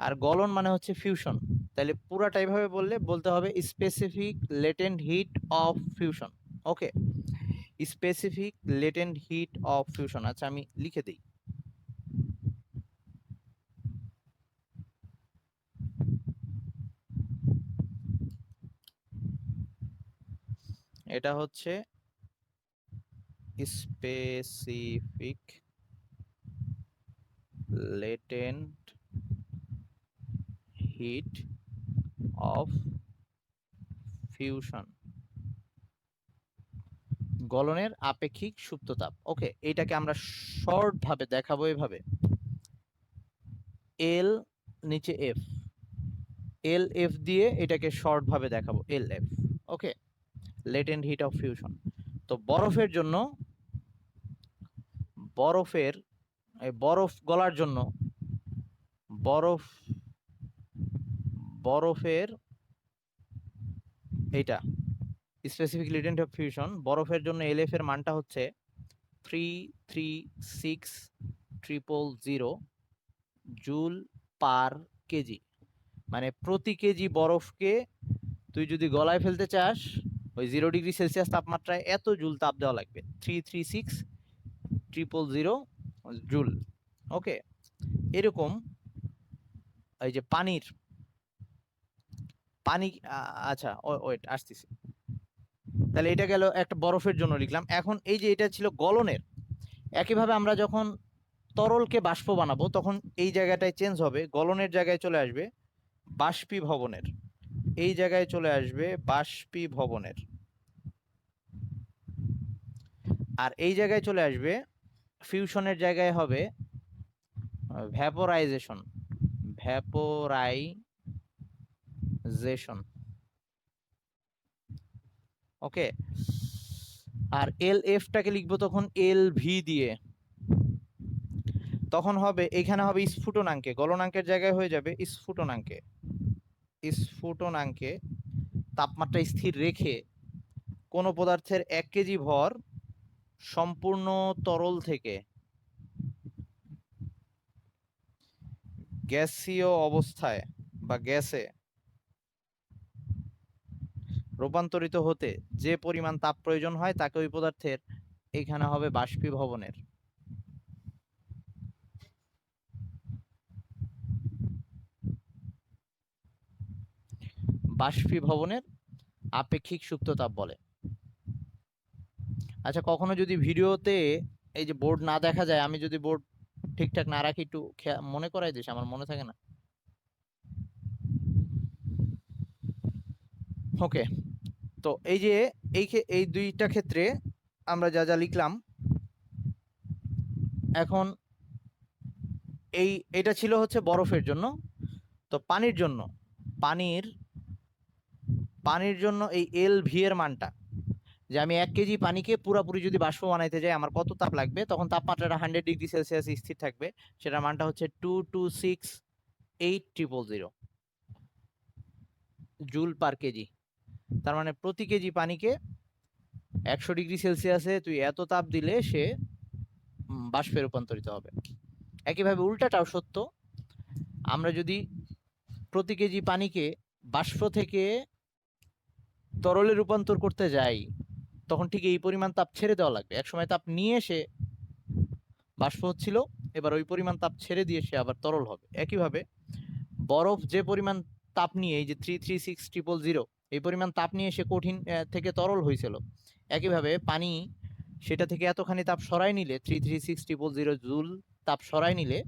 Speaker 1: আর গলন মানে হচ্ছে ফিউশন। তাহলে পুরাটাই ভাবে বলতে হবে specific latent heat of fusion. Okay, specific latent heat of fusion. আচ্ছা, আমি লিখে দিই। এটা হচ্ছে specific latent heat of fusion, গলনের আপেক্ষিক সুপ্ত তাপ। ওকে, এটাকে আমরা শর্ট ভাবে দেখাবো এভাবে, এল নিচে এফ, এল এফ দিয়ে এটাকে শর্ট ভাবে দেখাবো, L F. Okay, latent heat of fusion. তো বরফের জন্য, বরফ গলার জন্য, বরফের এইটা স্পেসিফিক লেটেন্ট অফ ফিউশন, বরফের জন্য এলএফ এর মানটা হচ্ছে 336,000 জুল পার কেজি। মানে প্রতি কেজি বরফকে তুই যদি গলায় ফেলতে চাস, ওই 0°C তাপমাত্রায় এত জুল তাপ দেওয়া লাগবে, 336,000 জুল। ওকে, এরকম এই যে পানি, আচ্ছা ওয়েট আসতেছি। তাহলে এটা গেল একটা বরফের জন্য লিখলাম। এখন এই যে এটা ছিল গলনের, একইভাবে আমরা যখন তরলকে বাষ্প বানাবো তখন এই জায়গাটায় চেঞ্জ হবে, গলনের জায়গায় চলে আসবে বাষ্পীভবনের, এই জায়গায় চলে আসবে বাষ্পীভবনের, আর এই জায়গায় চলে আসবে ফিউশনের জায়গায় হবে ভ্যাপোরাইজেশন, ভ্যাপোরাইজেশন। ওকে, আর এল এফটাকে লিখবো তখন এল ভি দিয়ে, তখন হবে এখানে হবে স্ফুটনাঙ্কে, গলনাঙ্কের জায়গায় হয়ে যাবে স্ফুটনাঙ্কে। স্ফুটনাঙ্কে তাপমাত্রা স্থির রেখে কোনো পদার্থের 1 কেজি ভর সম্পূর্ণ তরল থেকে গ্যাসীয় অবস্থায় বা গ্যাসে রূপান্তরিত হতে যে পরিমাণ তাপ প্রয়োজন হয় তাকে ওই পদার্থের এখানে হবে বাষ্পীভবনের, বাষ্পীভবনের আপেক্ষিক সুপ্ত তাপ বলে। আচ্ছা, কখনো যদি ভিডিওতে এই যে বোর্ড না দেখা যায়, আমি যদি বোর্ড ঠিকঠাক না রাখি একটু মনে করাই দিস, আমার মনে থাকে না। ওকে, তো এই যে এই দুইটা ক্ষেত্রে আমরা যা যা লিখলাম, এখন এটা ছিল হচ্ছে বরফের জন্য। তো পানির জন্য, পানির পানির জন্য এই এল ভি এর মানটা, যে আমি 1 কেজি পানিকে পুরোপুরি যদি বাষ্প বানাইতে যাই আমার কত তাপ লাগবে, তখন তাপমাত্রাটা 100 ডিগ্রি সেলসিয়াস স্থির থাকবে। সেটার মানটা হচ্ছে 2268,000 জুল পার কেজি। তার মানে প্রতি কেজি পানিকে 100 ডিগ্রি সেলসিয়াসে তুই এত তাপ দিলে সে বাষ্পে রূপান্তরিত হবে। একইভাবে উল্টাটাও সত্য, আমরা যদি প্রতি কেজি পানিকে বাষ্প থেকে তরলে রূপান্তর করতে যাই তখন ঠিক এই পরিমাণ তাপ ছেড়ে দেওয়া লাগবে। একসময় তাপ নিয়ে সে বাষ্প হচ্ছিল, এবার ওই পরিমাণ তাপ ছেড়ে দিয়ে সে আবার তরল হবে। একইভাবে বরফ যে পরিমাণ তাপ নিয়ে, এই যে 336,000 এই পরিমাণ তাপ নিয়ে সে কঠিন থেকে তরল হয়েছিল, একইভাবে পানি সেটা থেকে এতখানি তাপ সরাই নিলে 336,000 জুল তাপ সরাই নিলে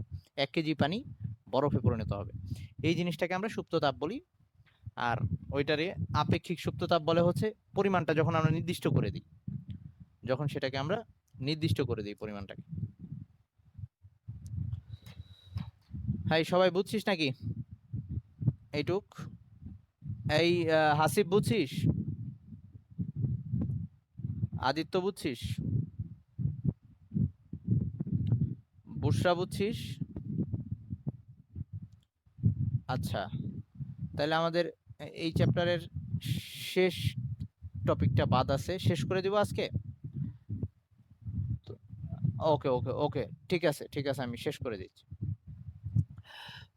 Speaker 1: 1 কেজি পানি বরফে পরিণত হবে। এই জিনিসটাকে আমরা সুপ্ত তাপ বলি। আর ওইটারে আপেক্ষিক সুপ্ত তাপ বলে হচ্ছে পরিমাণটা যখন আমরা নির্দিষ্ট করে দিই, যখন সেটাকে আমরা নির্দিষ্ট করে দিই পরিমাণটাকে। হাই, সবাই বুঝছিস নাকি এইটুক? এই হাসিব বুঝছিস? আদিত্য বুঝছিস? বুশরা বুঝছিস? আচ্ছা, তাহলে আমাদের এই চ্যাপ্টারের শেষ টপিকটা বাদ আছে, শেষ করে দিব আজকে। ওকে ওকে ওকে, ঠিক আছে ঠিক আছে, আমি শেষ করে দিচ্ছি।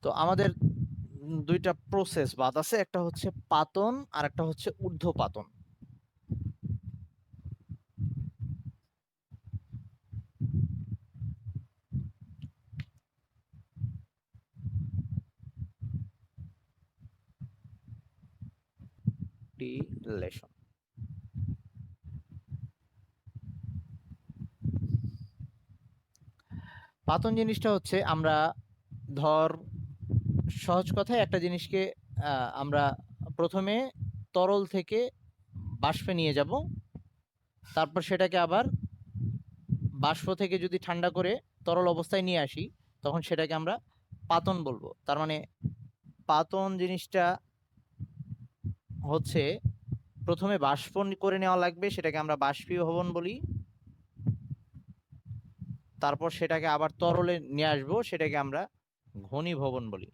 Speaker 1: তো আমাদের দুইটা প্রসেস বাদ আছে, একটা হচ্ছে পাতন আর একটা হচ্ছে ঊর্ধ্বপাতন। ডিলেশন। পাতন জিনিসটা হচ্ছে, আমরা ধর সহজ কথায় একটা জিনিসকে আমরা প্রথমে তরল থেকে বাষ্পে নিয়ে যাব, তারপর সেটাকে আবার বাষ্প থেকে যদি ঠান্ডা করে তরল অবস্থায় নিয়ে আসি তখন সেটাকে আমরা পাতন বলবো। তার মানে পাতন জিনিসটা হচ্ছে প্রথমে বাষ্প করে নেওয়া লাগবে, সেটাকে আমরা বাষ্পীভবন বলি। তারপর সেটাকে আবার তরলে নিয়ে আসবো, সেটাকে আমরা ঘনীভবন বলি।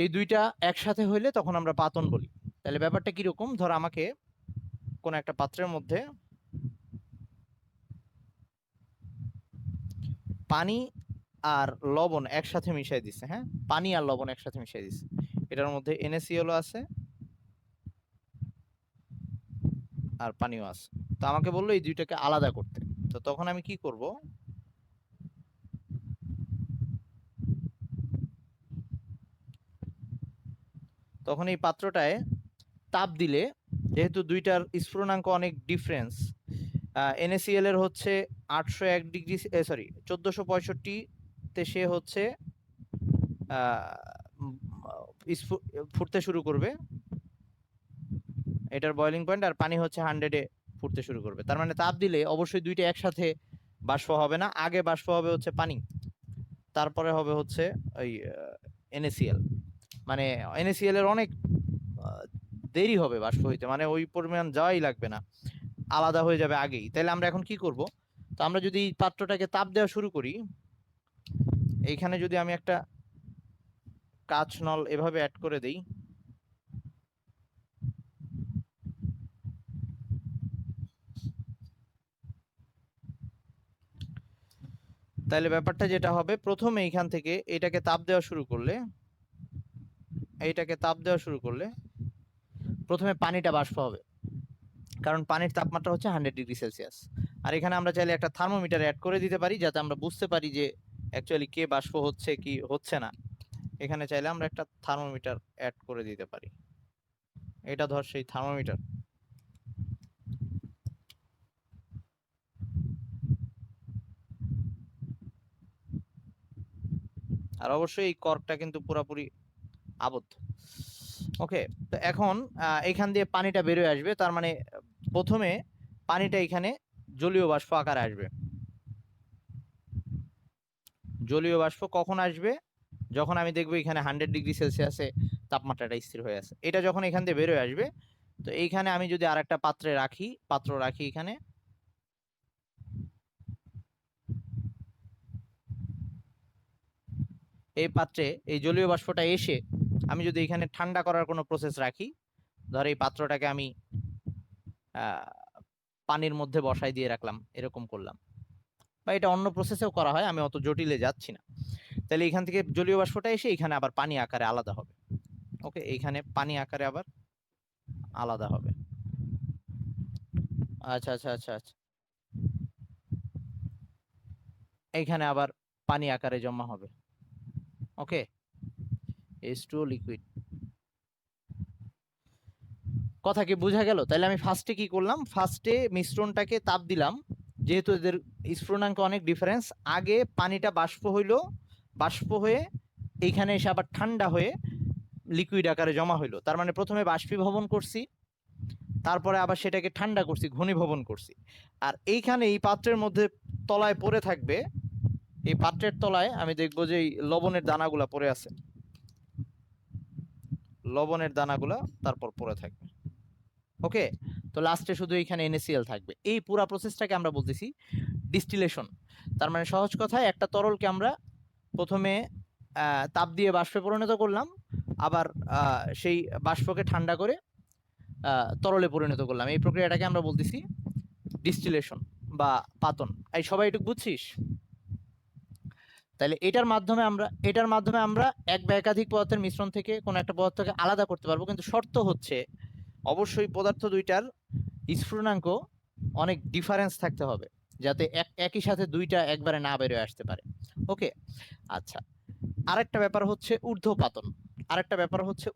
Speaker 1: এই দুইটা একসাথে হইলে তখন আমরা পাতন বলি। তাহলে ব্যাপারটা কিরকম, ধর আমাকে কোন একটা পাত্রের মধ্যে পানি আর লবণ একসাথে মিশাই দিছে, হ্যাঁ, পানি আর লবণ একসাথে মিশাই দিছে, এটার মধ্যে NaCl আছে আর পানিও আছে। তো আমাকে বললো এই দুইটাকে আলাদা করতে। তো তখন আমি কি করব, তখন এই পাত্রটায় তাপ দিলে, যেহেতু দুইটার স্ফুটনাঙ্ক অনেক ডিফারেন্স, NaCl এর হচ্ছে 801 ডিগ্রি, সরি 1465-তে সে হচ্ছে ফুটতে শুরু করবে, এটার বয়লিং পয়েন্ট, আর পানি হচ্ছে 100-এ ফুটতে শুরু করবে। তার মানে তাপ দিলে অবশ্যই দুইটা একসাথে বাষ্প হবে না, আগে বাষ্প হবে হচ্ছে পানি, তারপরে হবে হচ্ছে ওই NaCl। মানে NaCl এর অনেক দেরি হবে বাষ্প হইতে, মানে ওই পরিমাণ যাওয়াই লাগবে না, আলাদা হয়ে যাবে আগেই। তাহলে আমরা এখন কি করব, তো আমরা যদি পাত্রটাকে তাপ দেওয়া শুরু করি, এইখানে যদি আমি একটা কাঁচ নল এভাবে অ্যাড করে দেই, তাহলে ব্যাপারটা যেটা হবে, প্রথমে এইখান থেকে এটাকে তাপ দেওয়া শুরু করলে, প্রথমে পানিটা বাষ্প হবে, কারণ পানির তাপমাত্রা হচ্ছে 100 ডিগ্রি সেলসিয়াস। আর এখানে আমরা চাইলে একটা থার্মোমিটার অ্যাড করে দিতে পারি, যাতে আমরা বুঝতে পারি যে অ্যাকচুয়ালি কে বাষ্প হচ্ছে কি হচ্ছে না। এখানে চাইলে আমরা একটা থার্মোমিটার অ্যাড করে দিতে পারি। এটা ধর সেই থার্মোমিটার। আর অবশ্যই এই কর্কটা কিন্তু পুরোপুরি আবদ্ধ। ওকে, তো এখন এখান দিয়ে পানিটা বেরোয় আসবে, তার মানে প্রথমে পানিটা এখানে জলীয় বাষ্প আকারে আসবে। জলীয় বাষ্প কখন আসবে, যখন আমি দেখবো এখানে 100 ডিগ্রি সেলসিয়াসে তাপমাত্রাটা স্থির হয়ে আছে। এটা যখন এখান দিয়ে বের হয়ে আসবে, তো এইখানে আমি যদি আরেকটা পাত্র রাখি এখানে, এই পাত্রে এই জলীয় বাষ্পটা এসে আমি যদি এখানে ঠান্ডা করার কোনো প্রসেস রাখি, ধর এই পাত্রটাকে আমি পানির মধ্যে বসাই দিয়ে রাখলাম, এরকম করলাম, বা এটা অন্য প্রসেসেও করা হয়, আমি অত জটিলে যাচ্ছি না। তাহলে এখান থেকে জলীয় বাষ্পটা এসে এখানে আবার পানি আকারে আলাদা হবে। ওকে, এইখানে পানি আকারে আবার আলাদা হবে। আচ্ছা আচ্ছা আচ্ছা আচ্ছা, এইখানে আবার পানি আকারে জমা হবে। ওকে, H2O লিকুইড। কথা কি বোঝা গেল? তাহলে আমি ফার্স্টে কি করলাম, ফার্স্টে মিশ্রণটাকে তাপ দিলাম, যেহেতু এদের স্ফুটনাঙ্ক অনেক ডিফারেন্স, আগে পানিটা বাষ্প হইলো, বাষ্প হয়ে এইখানে এসে আবার ঠান্ডা হয়ে লিকুইড আকারে জমা হইলো। তার মানে প্রথমে বাষ্পীভবন করছি, তারপরে আবার সেটাকে ঠান্ডা করছি, ঘনীভবন করছি। আর এইখানে এই পাত্রের মধ্যে তলায় পড়ে থাকবে, এই পাত্রের তলায় আমি দেখবো যে এই লবণের দানাগুলা পড়ে আছে, লবণের দানাগুলা তারপর পড়ে থাকবে। ওকে, তো লাস্টে শুধু এখানে NaCl থাকবে। এই পুরা প্রসেসটাকে আমরা বলতেছি ডিস্টিলেশন। তার মানে সহজ কথায় একটা তরলকে আমরা প্রথমে তাপ দিয়ে বাষ্পে পরিণত করলাম, আবার সেই বাষ্পকে ঠান্ডা করে তরলে পরিণত করলাম। এই প্রক্রিয়াটাকে আমরা বলতেছি ডিস্টিলেশন বা পাতন। এই সবাই একটু বুঝছিস? তাহলে এটার মাধ্যমে আমরা এক বা একাধিক পদার্থের মিশ্রণ থেকে কোনো একটা পদার্থকে আলাদা করতে পারবো, কিন্তু শর্ত হচ্ছে অবশ্যই পদার্থ দুইটার স্ফুটনাঙ্ক অনেক ডিফারেন্স থাকতে হবে, যাতে একই সাথে দুইটা একবারে না বেরোয় আসতে পারে। ওকে, আচ্ছা, আরেকটা ব্যাপার হচ্ছে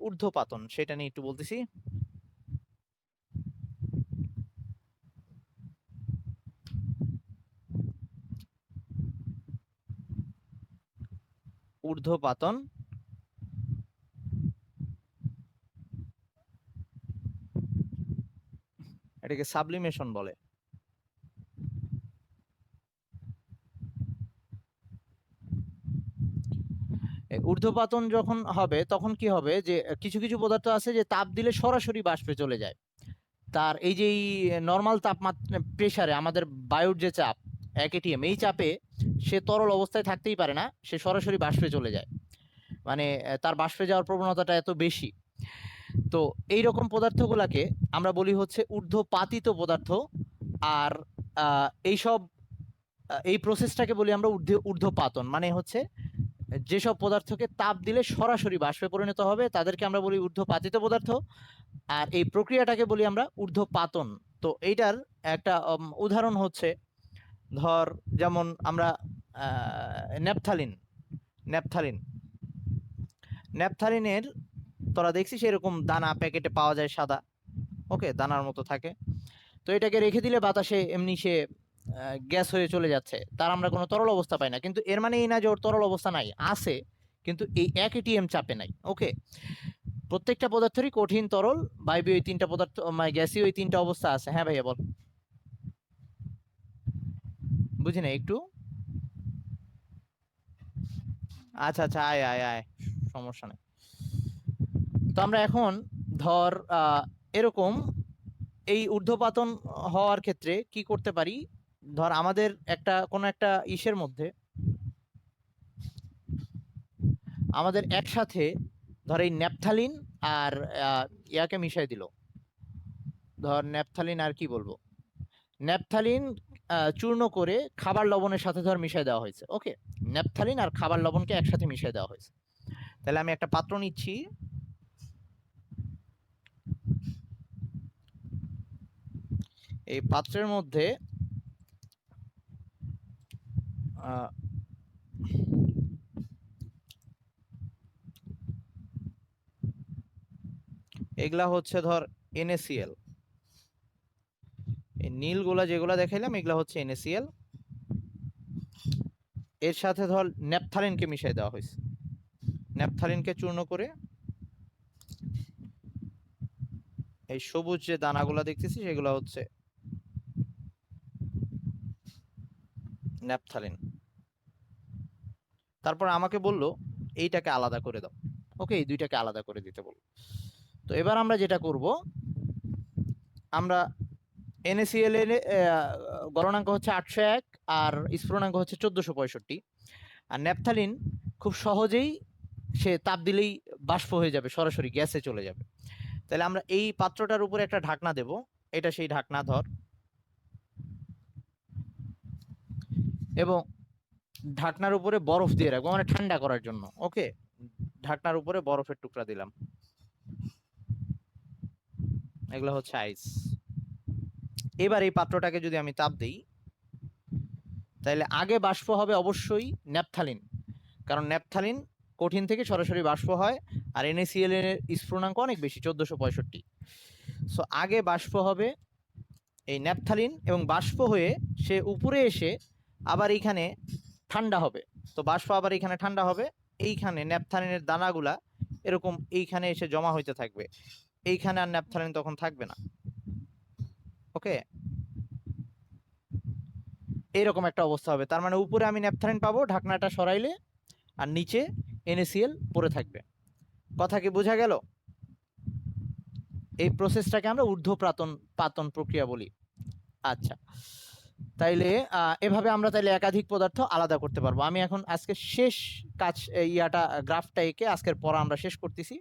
Speaker 1: ঊর্ধ্বপাতন, সেটা নিয়ে একটু বলতেছি। ঊর্ধ্বপাতন এটাকে সাবলিমেশন বলে। ঊর্ধ্বপাতন যখন হবে তখন কি হবে, যে কিছু কিছু পদার্থ আছে যে তাপ দিলে সরাসরি বাষ্পে চলে যায়। তার এই যে নর্মাল তাপমাত্রা প্রেসারে আমাদের বায়ুর যে চাপ 1 atm, এই চাপে সে তরল অবস্থায় থাকতেই পারে না, সে সরাসরি বাষ্পে চলে যায়। মানে তার বাষ্পে যাওয়ার প্রবণতাটা এত বেশি। তো এই রকম পদার্থগুলাকে আমরা বলি হচ্ছে ঊর্ধ্বপাতিত পদার্থ। আর এইসব এই প্রসেসটাকে বলি আমরা ঊর্ধ্বপাতন। মানে হচ্ছে যেসব পদার্থকে তাপ দিলে সরাসরি বাষ্পে পরিণত হবে তাদেরকে আমরা বলি ঊর্ধ্বপাতিত পদার্থ, আর এই প্রক্রিয়াটাকে বলি আমরা ঊর্ধ্বপাতন। তো এইটার একটা উদাহরণ হচ্ছে, ধর যেমন আমরা ন্যাপথালিন ন্যাপথালিন ন্যাপথালিনের তোরা দেখছিস এরকম দানা প্যাকেটে পাওয়া যায়, সাদা, ওকে, দানার মতো থাকে। তো এটাকে রেখে দিলে বাতাসে এমনি সে গ্যাস হয়ে চলে যাচ্ছে, তার আমরা কোনো তরল অবস্থা পাই না। কিন্তু এর মানে এই না যে ওর তরল অবস্থা নাই, আছে, কিন্তু এই 1 atm চাপে নাই। ওকে, প্রত্যেকটা পদার্থেরই কঠিন, তরল, বায়বীয়, এই তিনটা পদার্থ, গ্যাসীয়, এই তিনটা অবস্থা আছে। হ্যাঁ ভাইয়া বল, বুঝি না একটু। আচ্ছা আচ্ছা, আয় আয় আয়, সমস্যা নেই। তো আমরা এখন ধর এরকম এই ঊর্ধ্বপাতন হওয়ার ক্ষেত্রে কি করতে পারি, ধর আমাদের কোনো একটা ইসের মধ্যে আমাদের একসাথে ধর এই ন্যাপথালিন আর ইয়াকে মিশাই দিল, ধর ন্যাপথালিন আর কি বলবো, ন্যাপথালিন চূর্ণ করে খাবার লবণের সাথে ধর মিশাই দেওয়া হয়েছে। ওকে, ন্যাপথালিন আর খাবার লবণকে একসাথে মিশাই দেওয়া হয়েছে। তাহলে আমি একটা পাত্র নিচ্ছি, এই পাত্রের মধ্যে এগুলা হচ্ছে ধর NaCl, এই নীলগুলা যেগুলা দেখাইলাম এগুলা হচ্ছে NaCl, এর সাথে ধর ন্যাপথালিনকে মিশাই দেওয়া হয়েছে। ন্যাপথালিনকে চূর্ণ করে এই সবুজ যে দানাগুলা দেখতেছি সেগুলো হচ্ছে ন্যাপথালিন। তারপর আমাকে বলল এইটাকে আলাদা করে দাও। ওকে, এই দুইটাকে আলাদা করে দিতে বলবো। তো এবার আমরা যেটা করব, আমরা NaCl এর গলনাঙ্ক হচ্ছে 801 আর স্ফুটনাঙ্ক হচ্ছে 1465, আর ন্যাপথালিন খুব সহজেই সে তাপ দিলেই বাষ্প হয়ে যাবে, সরাসরি গ্যাসে চলে যাবে। তাহলে আমরা এই পাত্রটার উপরে একটা ঢাকনা দেব, এটা সেই ঢাকনা ধর, এবং ঢাকনার উপরে বরফ দিয়ে রাখবো, মানে ঠান্ডা করার জন্য। ওকে, ঢাকনার উপরে বরফের টুকরা দিলাম, এগুলো হচ্ছে আইস। এবার এই পাত্রটাকে যদি আমি তাপ দিই, তাহলে আগে বাষ্প হবে অবশ্যই ন্যাপথালিন, কারণ ন্যাপথালিন কঠিন থেকে সরাসরি বাষ্প হয়, আর NaCl এর স্ফুটনাঙ্ক অনেক বেশি, 1465। সো আগে বাষ্প হবে এই ন্যাপথালিন, এবং বাষ্প হয়ে সে উপরে এসে আবার এইখানে ঠান্ডা হবে। তো বাষ্প আবার এইখানে ঠান্ডা হবে, এইখানে ন্যাপথালিনের দানাগুলা এরকম এইখানে এসে জমা হইতে থাকবে, এইখানে আর ন্যাপথালিন তখন থাকবে না। ওকে, এইরকম একটা অবস্থা হবে। তার মানে উপরে আমি ন্যাপথালিন পাবো ঢাকনাটা সরাইলে, আর নিচে NaCl পড়ে থাকবে। কথা কি বোঝা গেল? এই প্রসেসটাকে আমরা ঊর্ধ্বপাতন পাতন প্রক্রিয়া বলি। আচ্ছা, তাইলে এভাবে আমরা তাইলে একাধিক পদার্থ আলাদা করতে পারবো। আমি এখন আজকে শেষ কাজ, গ্রাফটা এঁকে আজকের পড়া আমরা শেষ করতেছি।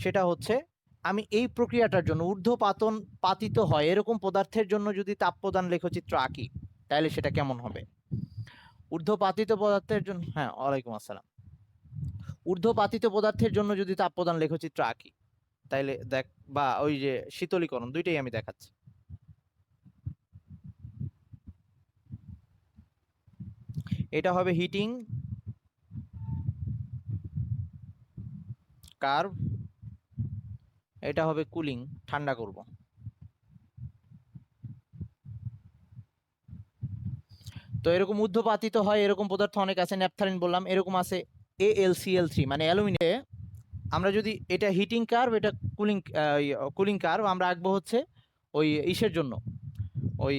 Speaker 1: সেটা হচ্ছে, আমি এই প্রক্রিয়াটার জন্য ঊর্ধ্বপাতন পাতিত হয় এরকম পদার্থের জন্য যদি তাপ প্রদান লেখচিত্র আঁকি, তাহলে সেটা কেমন হবে? ঊর্ধ্বপাতিত পদার্থের জন্য, হ্যাঁ ওয়ালাইকুম আসসালাম, ঊর্ধ্বপাতিত পদার্থের জন্য যদি তাপ প্রদান লেখচিত্র আঁকি, তাইলে দেখ, বা ওই যে শীতলীকরণ, দুইটাই আমি দেখাচ্ছি। এটা হবে হিটিং কার্ভ, এটা হবে কুলিং, ঠান্ডা করব। তো এরকম ঊর্ধ্বপাতিত হয় এরকম পদার্থ অনেক আছে, ন্যাপথালিন বললাম, এরকম আছে AlCl3 মানে অ্যালুমিনিয়াম। আমরা যদি এটা হিটিং কার্ভ, এটা কুলিং কুলিং কার্ভ, আমরা আঁকবো হচ্ছে ওই ইসের জন্য, ওই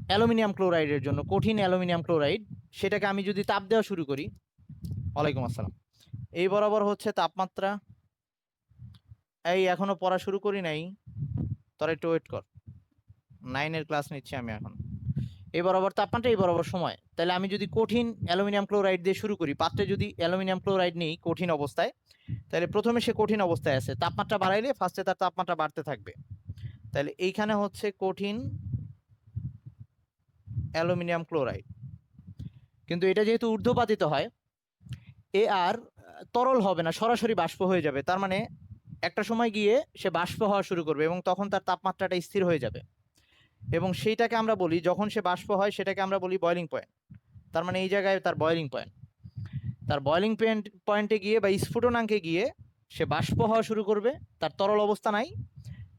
Speaker 1: অ্যালুমিনিয়াম ক্লোরাইডের জন্য, কঠিন অ্যালুমিনিয়াম ক্লোরাইড। সেটাকে আমি যদি তাপ দেওয়া শুরু করি, ওয়ালাইকুম আসসালাম, এই বরাবর হচ্ছে তাপমাত্রা, এই এখনো পড়া শুরু করি নাই, তোরা একটু ওয়েট কর, 9-এর ক্লাস নিচ্ছি আমি এখন। এই বরাবর তাপমাত্রা, এই বরাবর সময়। তাহলে আমি যদি কঠিন অ্যালুমিনিয়াম ক্লোরাইড দিয়ে শুরু করি, পাত্রে যদি অ্যালুমিনিয়াম ক্লোরাইড নেই কঠিন অবস্থায়, তাহলে প্রথমে সে কঠিন অবস্থায় আছে, তাপমাত্রা বাড়াইলে ফার্স্টে তার তাপমাত্রা বাড়তে থাকবে। তাহলে এইখানে হচ্ছে কঠিন অ্যালুমিনিয়াম ক্লোরাইড, কিন্তু এটা যেহেতু ঊর্ধ্বপাতিত হয়, এ আর তরল হবে না, সরাসরি বাষ্প হয়ে যাবে। তার মানে একটা সময় গিয়ে সে বাষ্প হওয়া শুরু করবে, এবং তখন তার তাপমাত্রাটা স্থির হয়ে যাবে, এবং সেইটাকে আমরা বলি, যখন সে বাষ্প হয় সেটাকে আমরা বলি বয়লিং পয়েন্ট। তার মানে এই জায়গায় তার বয়লিং পয়েন্ট, তার বয়লিং পয়েন্টে গিয়ে বা স্ফুটনাঙ্কে গিয়ে সে বাষ্প হওয়া শুরু করবে, তার তরল অবস্থা নাই,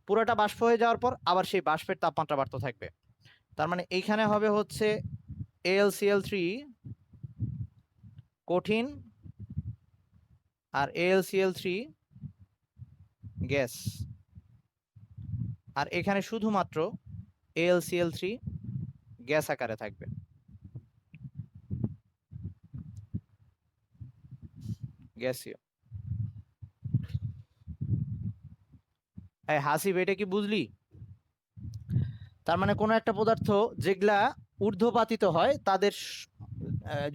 Speaker 1: পুরোটা বাষ্প হয়ে যাওয়ার পর আবার সেই বাষ্পের তাপমাত্রা বাড়তে থাকবে। তার মানে এইখানে হবে হচ্ছে AlCl3 কঠিন, আর AlCl3 গ্যাস, আর এখানে শুধুমাত্র AlCl3 গ্যাস আকারে থাকবে। গ্যাসীয়। এই হাসিব, এটা কি বুঝলি? তার মানে কোনো একটা পদার্থ যেগুলা ঊর্ধ্বপাতিত হয়, তাদের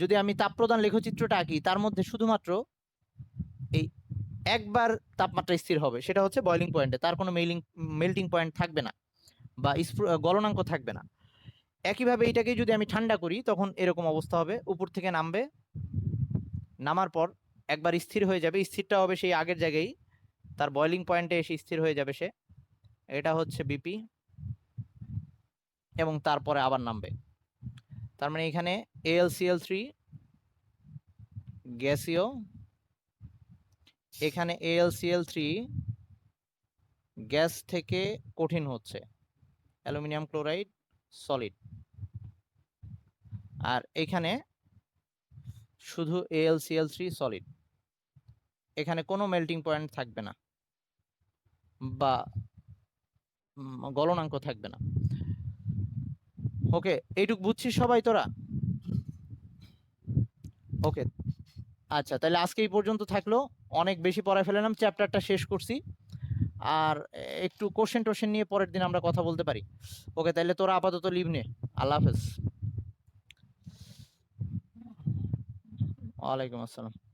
Speaker 1: যদি আমি তাপ প্রদান লেখচিত্রটা আঁকি, তার মধ্যে শুধুমাত্র এই একবার তাপমাত্রা স্থির হবে, সেটা হচ্ছে বয়লিং পয়েন্টে, তার কোনো মেল্টিং পয়েন্ট থাকবে না, বা গলনাঙ্ক থাকবে না। একইভাবে এটাকে যদি আমি ঠান্ডা করি, তখন এরকম অবস্থা হবে, উপর থেকে নামবে, নামার পর একবার স্থির হয়ে যাবে, স্থিরটা হবে সেই আগের জায়গায়, তার বয়লিং পয়েন্টে এসে স্থির হয়ে যাবে সে, এটা হচ্ছে বিপি, এবং তারপরে আবার নামবে। তার মানে এখানে AlCl3 গ্যাসীয়, এখানে AlCl3 গ্যাস থেকে কঠিন হচ্ছে, অ্যালুমিনিয়াম ক্লোরাইড সলিড, আর এখানে শুধু AlCl3 সলিড, এখানে কোনো মেল্টিং পয়েন্ট থাকবে না বা গলনাঙ্ক থাকবে না। ওকে, এইটুক বুঝছিস সবাই তোরা? ওকে, আচ্ছা, তাহলে আজকে এই পর্যন্ত থাকলো। অনেক বেশি পড়ায় ফেললাম, চ্যাপ্টারটা শেষ করছি। আর একটু কোশ্চেন নিয়ে পরের দিন আমরা কথা বলতে পারি। ওকে, তাইলে তোরা আপাতত লিভ নে। আল্লাহ হাফেজ। ওয়ালাইকুম আসসালাম।